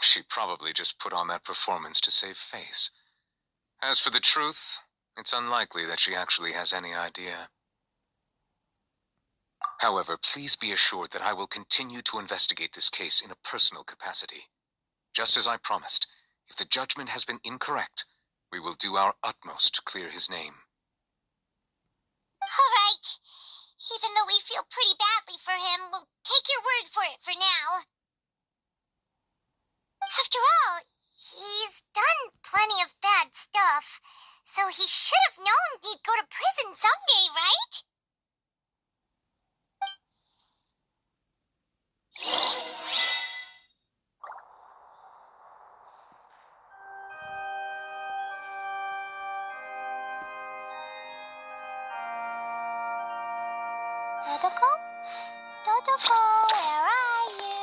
She probably just put on that performance to save face. As for the truth, it's unlikely that she actually has any idea. However, please be assured that I will continue to investigate this case in a personal capacity. Just as I promised, if the judgment has been incorrect, we will do our utmost to clear his name. All right. Even though we feel pretty badly for him, we'll take your word for it for now. After all, he's done plenty of bad stuff, so he should have known he'd go to prison someday, right? Dodoko? Dodoko, where are you?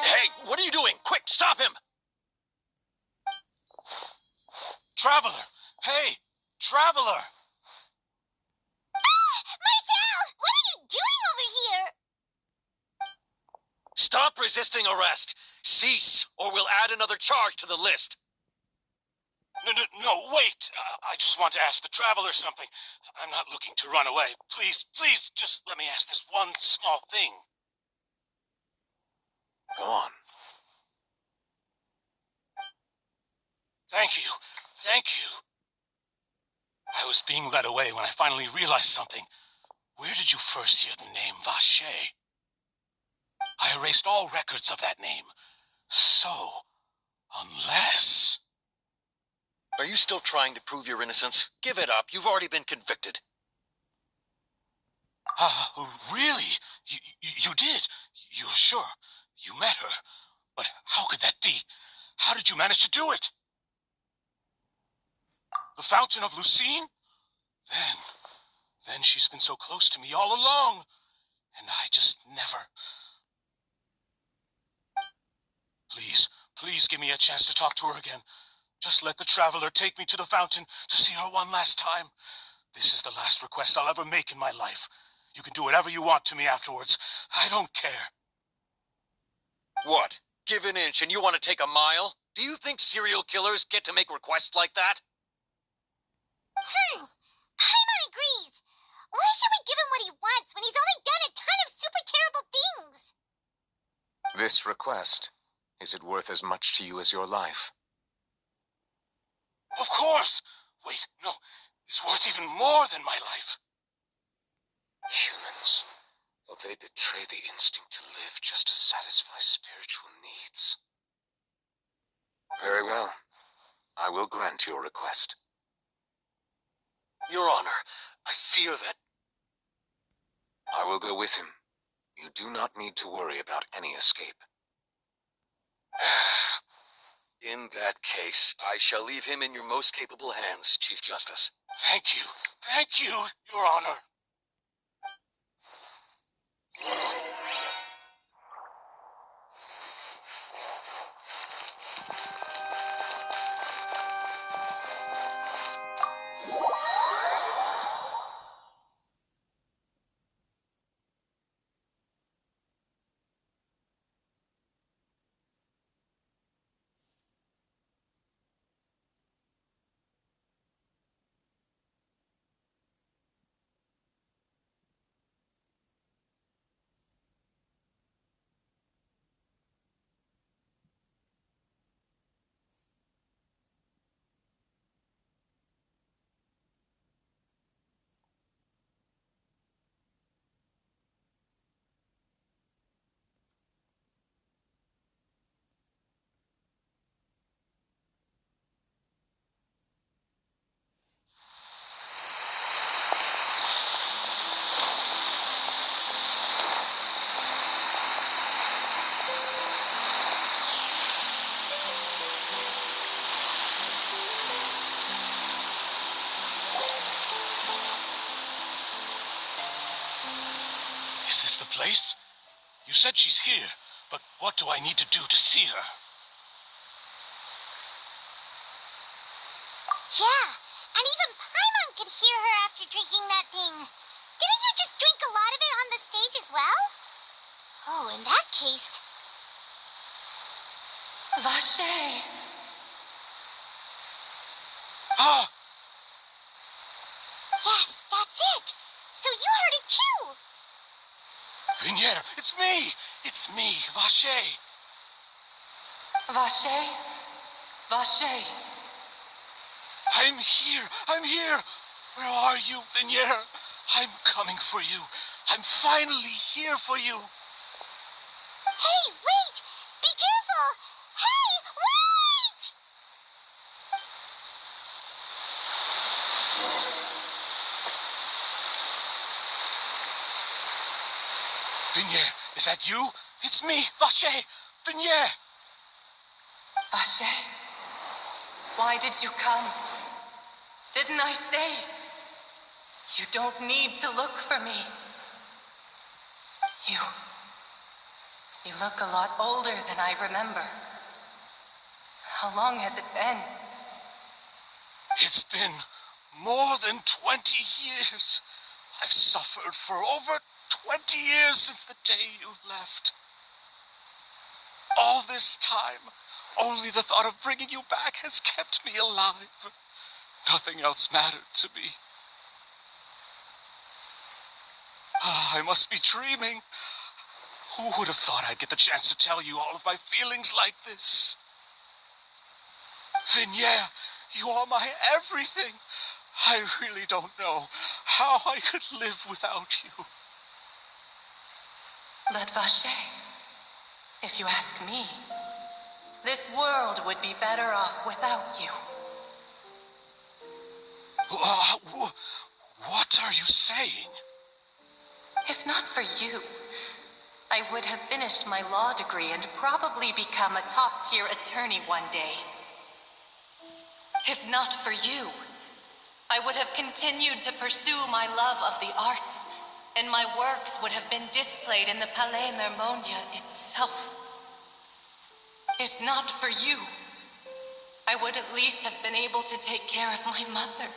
Hey, what are you doing? Quick, stop him! Traveler! Hey, Traveler! Marcel! What are you doing over here? Stop resisting arrest! Cease, or we'll add another charge to the list. No, wait! I just want to ask the Traveler something. I'm not looking to run away. Please, just let me ask this one small thing. Go on. Thank you. I was being led away when I finally realized something. Where did you first hear the name Vache? I erased all records of that name. So, unless... Are you still trying to prove your innocence? Give it up. You've already been convicted. Really? You did? You're sure? You met her? But how could that be? How did you manage to do it? The Fountain of Lucine? Then she's been so close to me all along. And I just never... Please give me a chance to talk to her again. Just let the Traveler take me to the fountain to see her one last time. This is the last request I'll ever make in my life. You can do whatever you want to me afterwards. I don't care. What? Give an inch and you want to take a mile? Do you think serial killers get to make requests like that? Paimon agrees. Why should we give him what he wants when he's only done a ton of super terrible things? This request, is it worth as much to you as your life? Of course! Wait, no. It's worth even more than my life. Humans, will they betray the instinct to live just to satisfy spiritual needs? Very well. I will grant your request. Your Honor, I fear that... I will go with him. You do not need to worry about any escape. In that case, I shall leave him in your most capable hands, Chief Justice. Thank you, Your Honor. this the place? You said she's here, but what do I need to do to see her? Yeah, and even Paimon could hear her after drinking that thing. Didn't you just drink a lot of it on the stage as well? Oh, in that case... Vache! Ah! Yes, that's it! So you heard it too! Vignier, it's me! It's me, Vache! Vache? Vache! I'm here! I'm here! Where are you, Vignier? I'm coming for you. I'm finally here for you. Hey, wait! Be careful! Hey, wait! Vignier, is that you? It's me, Vache! Vignier! Vache? Why did you come? Didn't I say? You don't need to look for me. You look a lot older than I remember. How long has it been? It's been more than 20 years. I've suffered for over 20 years since the day you left. All this time, only the thought of bringing you back has kept me alive. Nothing else mattered to me. I must be dreaming. Who would have thought I'd get the chance to tell you all of my feelings like this? Vignier, you are my everything. I really don't know how I could live without you. But Vache, if you ask me, this world would be better off without you. What are you saying? If not for you, I would have finished my law degree and probably become a top-tier attorney one day. If not for you, I would have continued to pursue my love of the arts, and my works would have been displayed in the Palais Mermonia itself. If not for you, I would at least have been able to take care of my mother.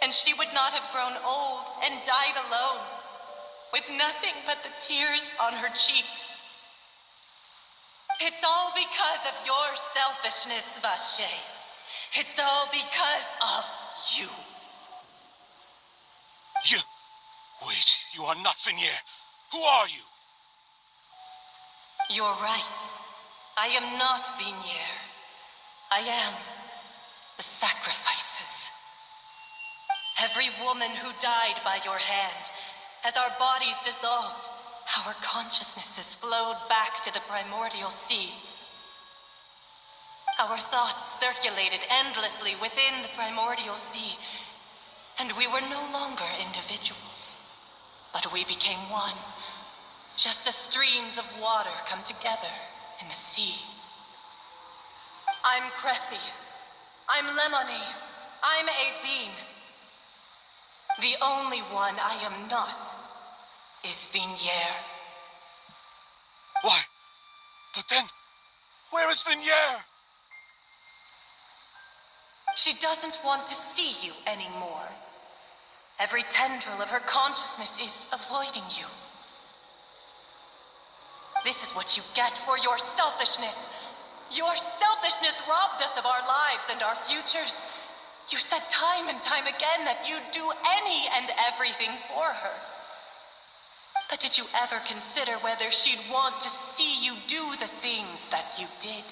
And she would not have grown old and died alone, with nothing but the tears on her cheeks. It's all because of your selfishness, Vache. It's all because of you. You... Wait, you are not Vignier. Who are you? You're right. I am not Vignier. I am the sacrifices. Every woman who died by your hand, as our bodies dissolved, our consciousnesses flowed back to the primordial sea. Our thoughts circulated endlessly within the primordial sea, and we were no longer individuals, but we became one, just as streams of water come together in the sea. I'm Cressy. I'm Lemony. I'm Azine. The only one I am not is Vignier. Why? But then, where is Vignier? She doesn't want to see you anymore. Every tendril of her consciousness is avoiding you. This is what you get for your selfishness. Your selfishness robbed us of our lives and our futures. You said time and time again that you'd do any and everything for her. But did you ever consider whether she'd want to see you do the things that you did?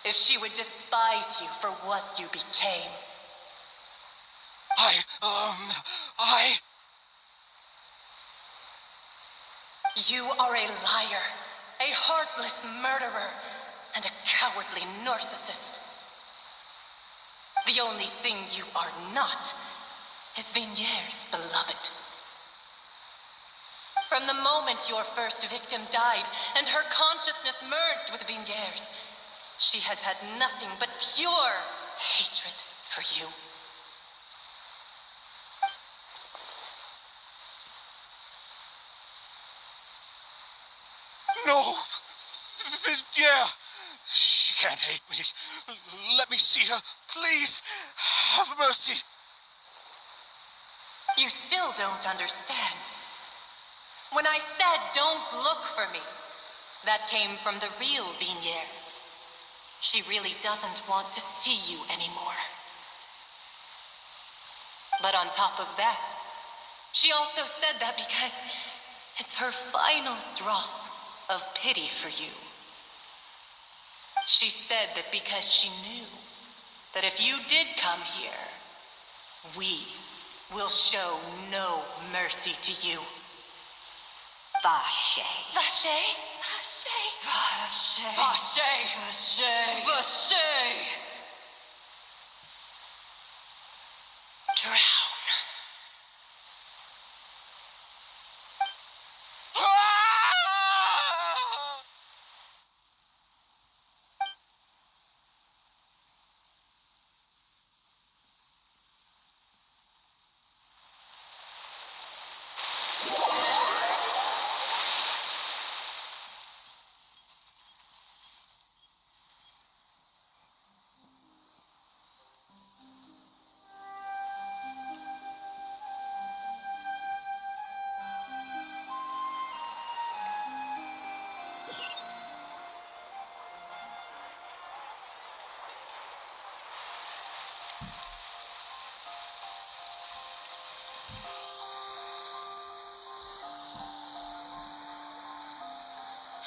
If she would despise you for what you became? You are a liar, a heartless murderer, and a cowardly narcissist. The only thing you are not is Vignier's beloved. From the moment your first victim died and her consciousness merged with Vignier's, she has had nothing but pure hatred for you. No! Yeah! She can't hate me. Let me see her. Please, have mercy. You still don't understand. When I said don't look for me, that came from the real Vignier. She really doesn't want to see you anymore. But on top of that, she also said that because it's her final drop of pity for you. She said that because she knew that if you did come here, we will show no mercy to you. Vache. Vache? Vache. Vache. Vache. Vache. Vache. Drown.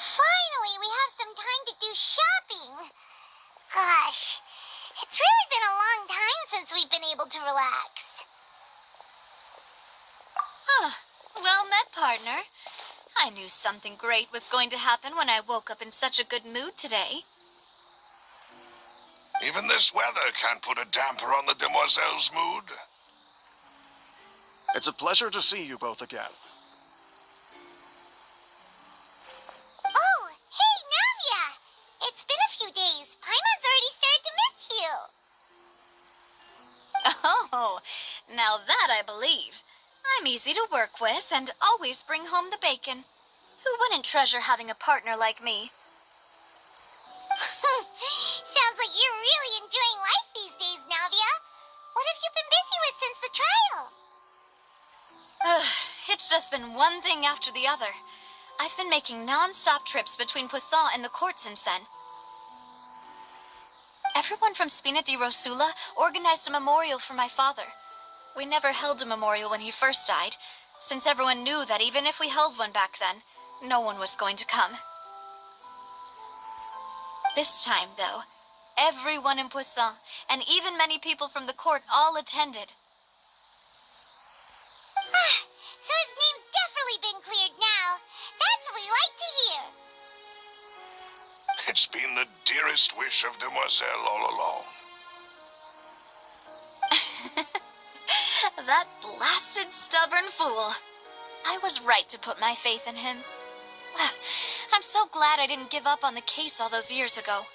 Finally, we have some time to do shopping. Gosh, it's really been a long time since we've been able to relax. Well met, partner. I knew something great was going to happen when I woke up in such a good mood today. Even this weather can't put a damper on the demoiselle's mood. It's a pleasure to see you both again. Oh, hey, Navia! It's been a few days. Paimon's already started to miss you. Oh, now that I believe. I'm easy to work with and always bring home the bacon. Who wouldn't treasure having a partner like me? Sounds like you're really enjoying life these days, Navia. What have you been busy with since the trial? It's just been one thing after the other. I've been making non-stop trips between Poisson and the court since then. Everyone from Spina di Rosula organized a memorial for my father. We never held a memorial when he first died, since everyone knew that even if we held one back then, no one was going to come. This time, though, everyone in Poisson, and even many people from the court, all attended. So his name's definitely been cleared now. That's what we like to hear. It's been the dearest wish of Demoiselle all along. That blasted stubborn fool. I was right to put my faith in him. I'm so glad I didn't give up on the case all those years ago.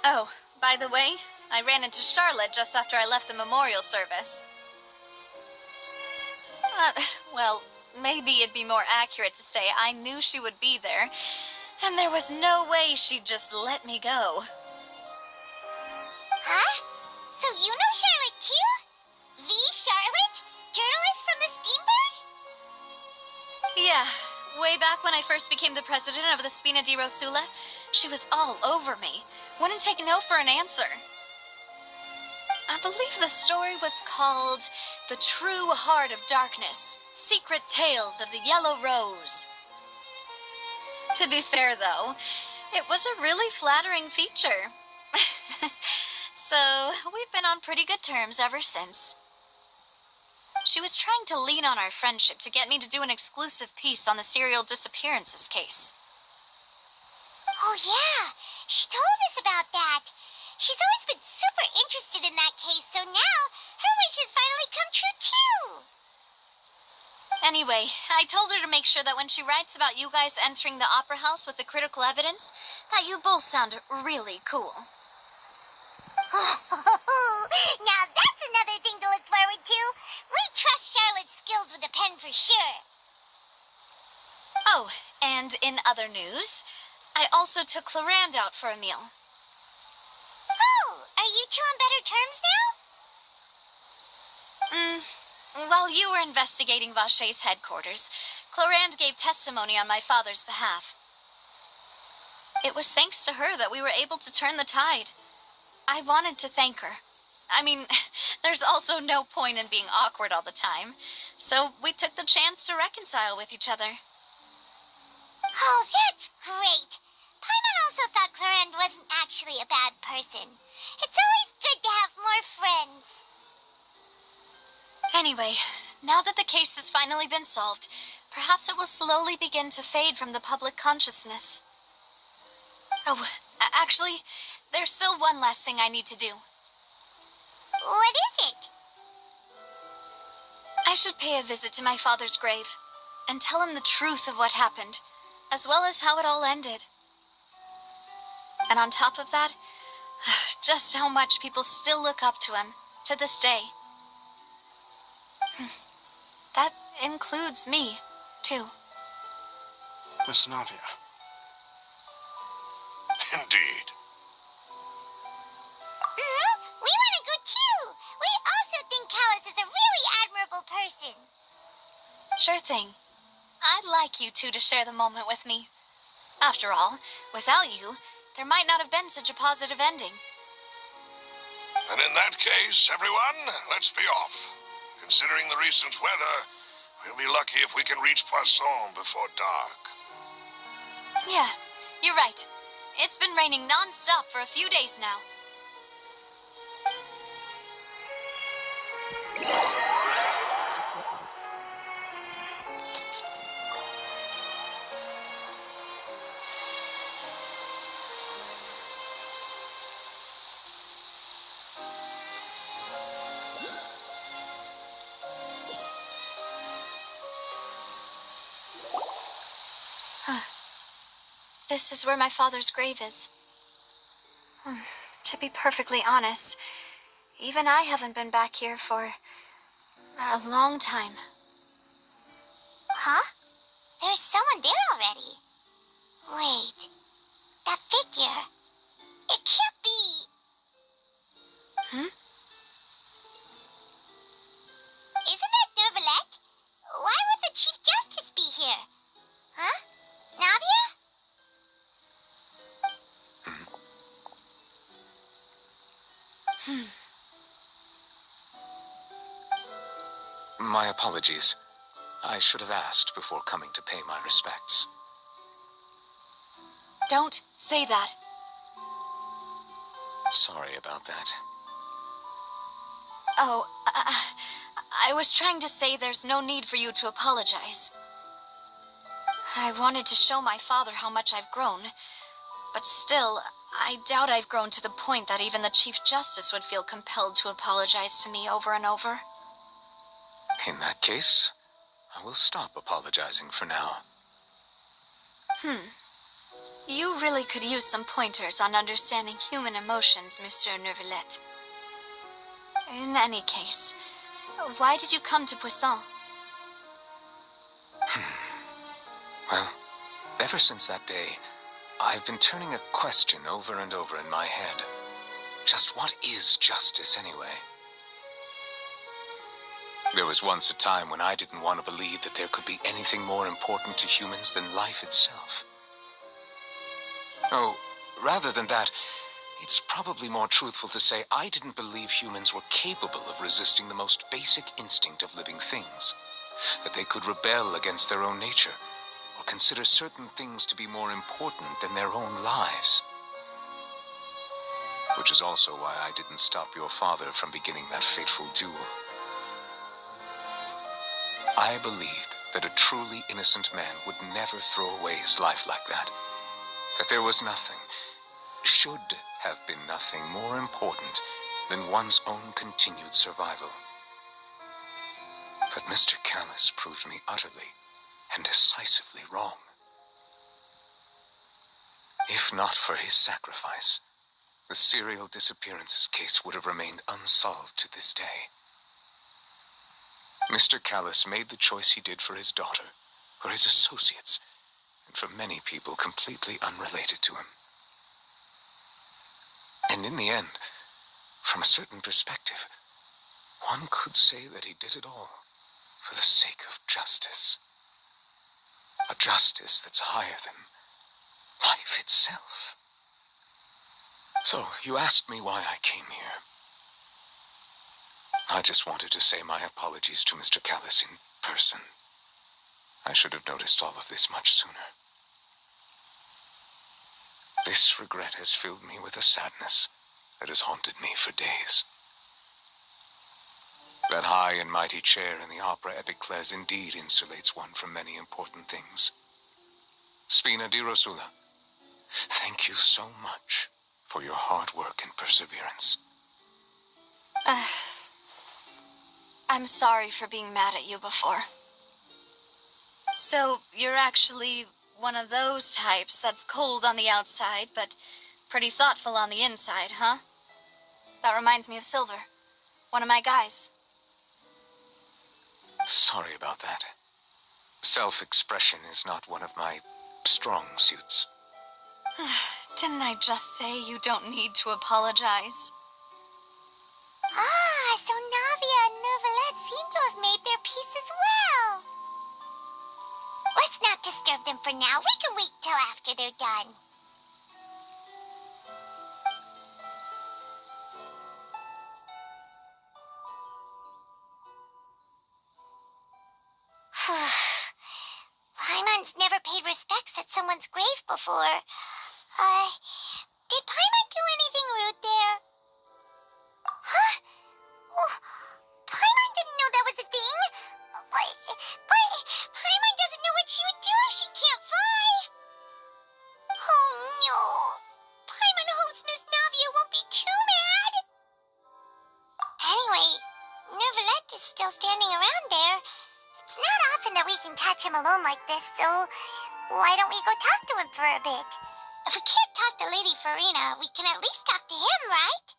Oh, by the way, I ran into Charlotte just after I left the memorial service. Well, maybe it'd be more accurate to say I knew she would be there, and there was no way she'd just let me go. Huh? So you know Charlotte too? The Charlotte? Journalist from the Steambird? Yeah, way back when I first became the president of the Spina di Rosula, she was all over me. Wouldn't take no for an answer. I believe the story was called The True Heart of Darkness, Secret Tales of the Yellow Rose. To be fair, though, it was a really flattering feature. So, we've been on pretty good terms ever since. She was trying to lean on our friendship to get me to do an exclusive piece on the serial disappearances case. Oh yeah, she told us about that. She's always been super interested in that case, so now her wish has finally come true too. Anyway, I told her to make sure that when she writes about you guys entering the opera house with the critical evidence, that you both sound really cool. Now that's another thing to look forward to. We trust Charlotte's skills with a pen for sure. Oh, and in other news, I also took Clarand out for a meal. Oh, are you two on better terms now? While you were investigating Vache's headquarters, Clarand gave testimony on my father's behalf. It was thanks to her that we were able to turn the tide. I wanted to thank her. I mean, there's also no point in being awkward all the time, so we took the chance to reconcile with each other. Oh, that's great. Paimon also thought Clarend wasn't actually a bad person. It's always good to have more friends. Anyway, now that the case has finally been solved, perhaps it will slowly begin to fade from the public consciousness. Oh, actually, there's still one last thing I need to do. What is it? I should pay a visit to my father's grave and tell him the truth of what happened, as well as how it all ended. And on top of that, just how much people still look up to him to this day. That includes me, too. Miss Navia. Indeed. We want to go too. We also think Callus is a really admirable person. Sure thing. I'd like you two to share the moment with me. After all, without you, there might not have been such a positive ending. And in that case, everyone, let's be off. Considering the recent weather, we'll be lucky if we can reach Poisson before dark. Yeah, you're right. It's been raining non-stop for a few days now. This is where my father's grave is. To be perfectly honest, even I haven't been back here for a long time. Huh? There's someone there already. Wait. That figure. It can't be. Isn't that Neuvillette? Why would the Chief Justice be here? Huh? Navia? My apologies. I should have asked before coming to pay my respects. Don't say that. Sorry about that. Oh, I was trying to say there's no need for you to apologize. I wanted to show my father how much I've grown, but still, I doubt I've grown to the point that even the Chief Justice would feel compelled to apologize to me over and over. In that case, I will stop apologizing for now. You really could use some pointers on understanding human emotions, Monsieur Neuvillette. In any case, why did you come to Poisson? Well, ever since that day, I've been turning a question over and over in my head. Just what is justice anyway? There was once a time when I didn't want to believe that there could be anything more important to humans than life itself. Oh, rather than that, it's probably more truthful to say I didn't believe humans were capable of resisting the most basic instinct of living things. That they could rebel against their own nature, or consider certain things to be more important than their own lives. Which is also why I didn't stop your father from beginning that fateful duel. I believed that a truly innocent man would never throw away his life like that. That there was nothing, should have been nothing more important than one's own continued survival. But Mr. Callus proved me utterly and decisively wrong. If not for his sacrifice, the serial disappearances case would have remained unsolved to this day. Mr. Callus made the choice he did for his daughter, for his associates, and for many people completely unrelated to him. And in the end, from a certain perspective, one could say that he did it all for the sake of justice. A justice that's higher than life itself. So, you asked me why I came here. I just wanted to say my apologies to Mr. Callis in person. I should have noticed all of this much sooner. This regret has filled me with a sadness that has haunted me for days. That high and mighty chair in the opera Epicles indeed insulates one from many important things. Spina di Rosula, thank you so much for your hard work and perseverance. I'm sorry for being mad at you before. So, you're actually one of those types that's cold on the outside, but pretty thoughtful on the inside, huh? That reminds me of Silver, one of my guys. Sorry about that. Self-expression is not one of my strong suits. Didn't I just say you don't need to apologize? Ah, so Navia and Novelette seem to have made their peace as well. Let's not disturb them for now. We can wait till after they're done. Paimon's never paid respects at someone's grave before. Did Paimon do anything rude there? Huh? Oh, Paimon didn't know that was a thing. But Paimon doesn't know what she would do if she can't fly. Oh no. Paimon hopes Miss Navia won't be too mad. Anyway, Novelette is still standing around there. It's not often that we can catch him alone like this, so why don't we go talk to him for a bit? If we can't talk to Lady Farina, we can at least talk to him, right?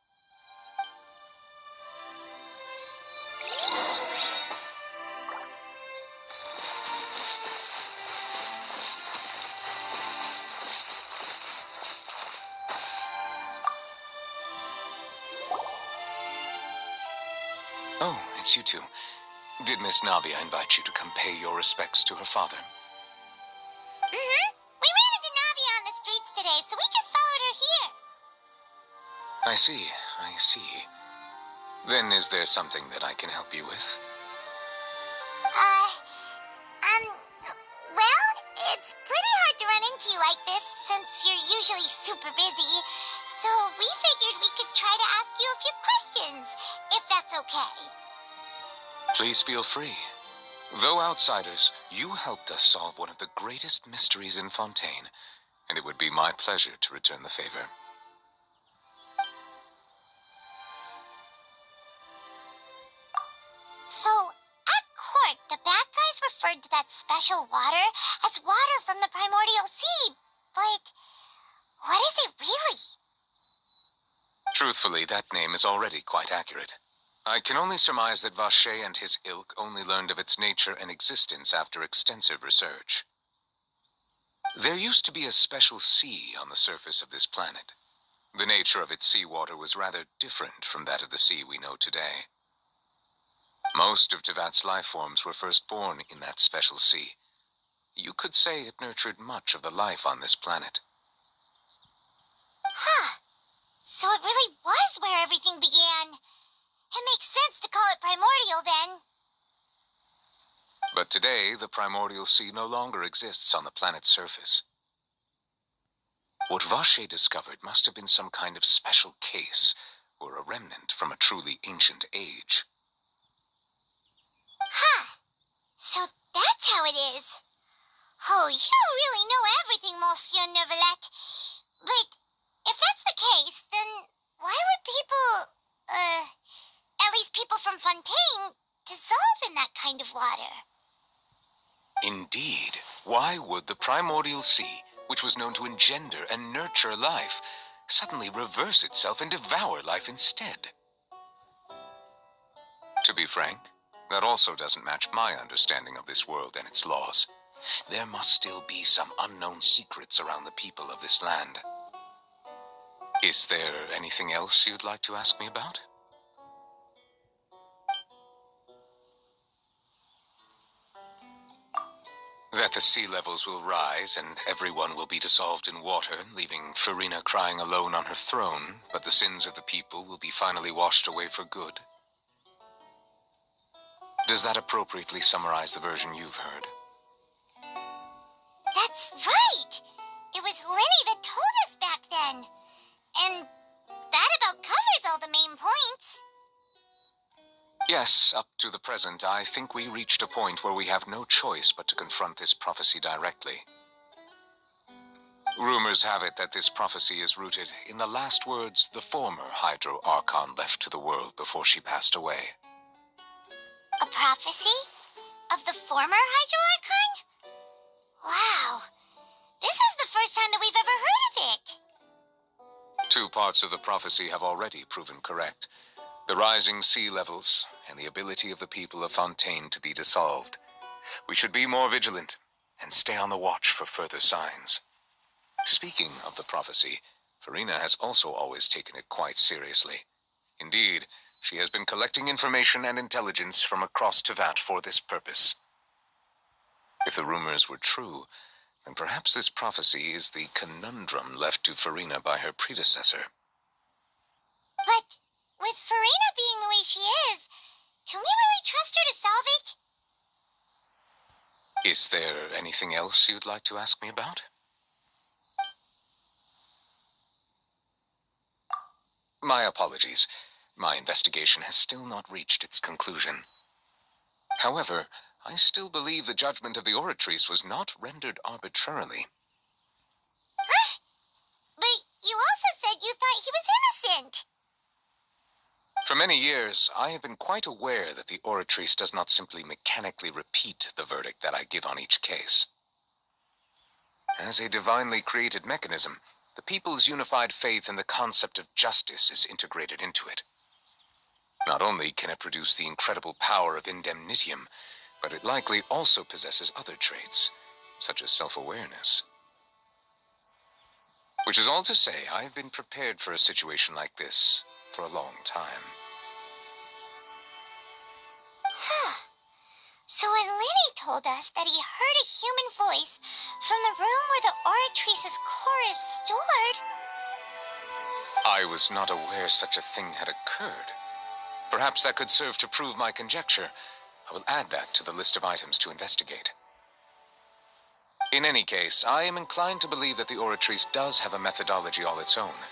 Oh, it's you two. Did Miss Navia invite you to come pay your respects to her father? Mm-hmm. We ran into Navia on the streets today, so we just followed her here. I see. Then is there something that I can help you with? Well, it's pretty hard to run into you like this since you're usually super busy. So we figured we could try to ask you a few questions, if that's okay. Please feel free. Though outsiders, you helped us solve one of the greatest mysteries in Fontaine, and it would be my pleasure to return the favor. So, at court, the bad guys referred to that special water as water from the primordial sea. But what is it really? Truthfully, that name is already quite accurate. I can only surmise that Vacher and his ilk only learned of its nature and existence after extensive research. There used to be a special sea on the surface of this planet. The nature of its seawater was rather different from that of the sea we know today. Most of Tevat's life forms were first born in that special sea. You could say it nurtured much of the life on this planet. Huh. So it really was where everything began. It makes sense to call it primordial then. But today, the primordial sea no longer exists on the planet's surface. What Vacher discovered must have been some kind of special case, or a remnant from a truly ancient age. Huh. So that's how it is. Oh, you really know everything, Monsieur Neuvillette. But if that's the case, then why would people, at least people from Fontaine, dissolve in that kind of water? Indeed. Why would the primordial sea, which was known to engender and nurture life, suddenly reverse itself and devour life instead? To be frank, that also doesn't match my understanding of this world and its laws. There must still be some unknown secrets around the people of this land. Is there anything else you'd like to ask me about? That the sea levels will rise and everyone will be dissolved in water, leaving Farina crying alone on her throne, but the sins of the people will be finally washed away for good. Does that appropriately summarize the version you've heard? That's right! It was Lenny that told us back then. And that about covers all the main points. Yes, up to the present, I think we reached a point where we have no choice but to confront this prophecy directly. Rumors have it that this prophecy is rooted in the last words the former Hydro Archon left to the world before she passed away. A prophecy? Of the former Hydro Archon? Wow. This is the first time that we've ever heard of it. 2 parts of the prophecy have already proven correct. The rising sea levels, and the ability of the people of Fontaine to be dissolved. We should be more vigilant, and stay on the watch for further signs. Speaking of the prophecy, Farina has also always taken it quite seriously. Indeed, she has been collecting information and intelligence from across Tevat for this purpose. If the rumors were true, then perhaps this prophecy is the conundrum left to Farina by her predecessor. But with Farina being the way she is, can we really trust her to solve it? Is there anything else you'd like to ask me about? My apologies. My investigation has still not reached its conclusion. However, I still believe the judgment of the Oratrice was not rendered arbitrarily. Huh? But you also said you thought he was innocent. For many years, I have been quite aware that the Oratrice does not simply mechanically repeat the verdict that I give on each case. As a divinely created mechanism, the people's unified faith in the concept of justice is integrated into it. Not only can it produce the incredible power of indemnitium, but it likely also possesses other traits, such as self-awareness. Which is all to say, I have been prepared for a situation like this for a long time. So when Lenny told us that he heard a human voice from the room where the Oratrice's core is stored... I was not aware such a thing had occurred. Perhaps that could serve to prove my conjecture. I will add that to the list of items to investigate. In any case, I am inclined to believe that the Oratrice does have a methodology all its own.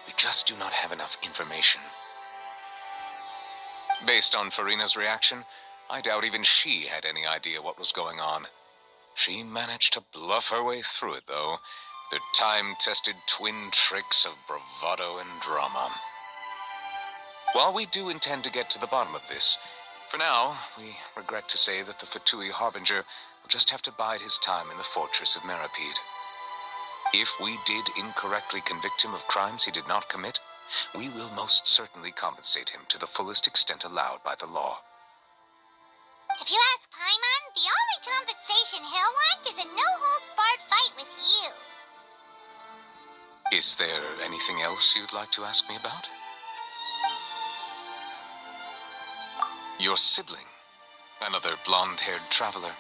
We just do not have enough information. Based on Farina's reaction, I doubt even she had any idea what was going on. She managed to bluff her way through it, though, with her time-tested twin tricks of bravado and drama. While we do intend to get to the bottom of this, for now, we regret to say that the Fatui Harbinger will just have to bide his time in the fortress of Meripede. If we did incorrectly convict him of crimes he did not commit, we will most certainly compensate him to the fullest extent allowed by the law. If you ask Paimon, the only compensation he'll want is a no-holds-barred fight with you. Is there anything else you'd like to ask me about? Your sibling, another blonde-haired traveler.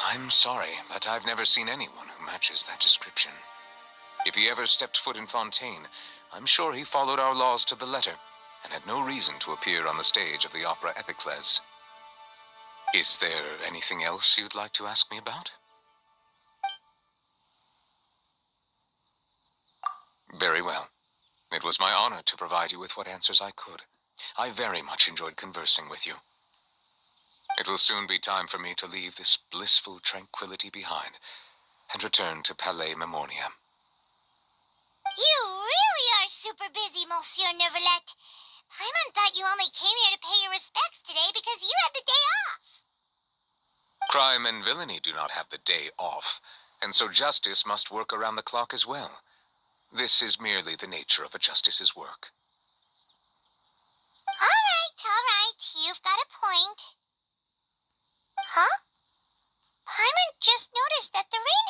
I'm sorry, but I've never seen anyone who matches that description. If he ever stepped foot in Fontaine, I'm sure he followed our laws to the letter, and had no reason to appear on the stage of the opera Epicles. Is there anything else you'd like to ask me about? Very well. It was my honor to provide you with what answers I could. I very much enjoyed conversing with you. It will soon be time for me to leave this blissful tranquility behind and return to Palais Memornia. You really are super busy, Monsieur Neuvillette. Paimon thought you only came here to pay your respects today because you had the day off. Crime and villainy do not have the day off, and so justice must work around the clock as well. This is merely the nature of a justice's work. All right, you've got a point. Huh? Paimon just noticed that the rain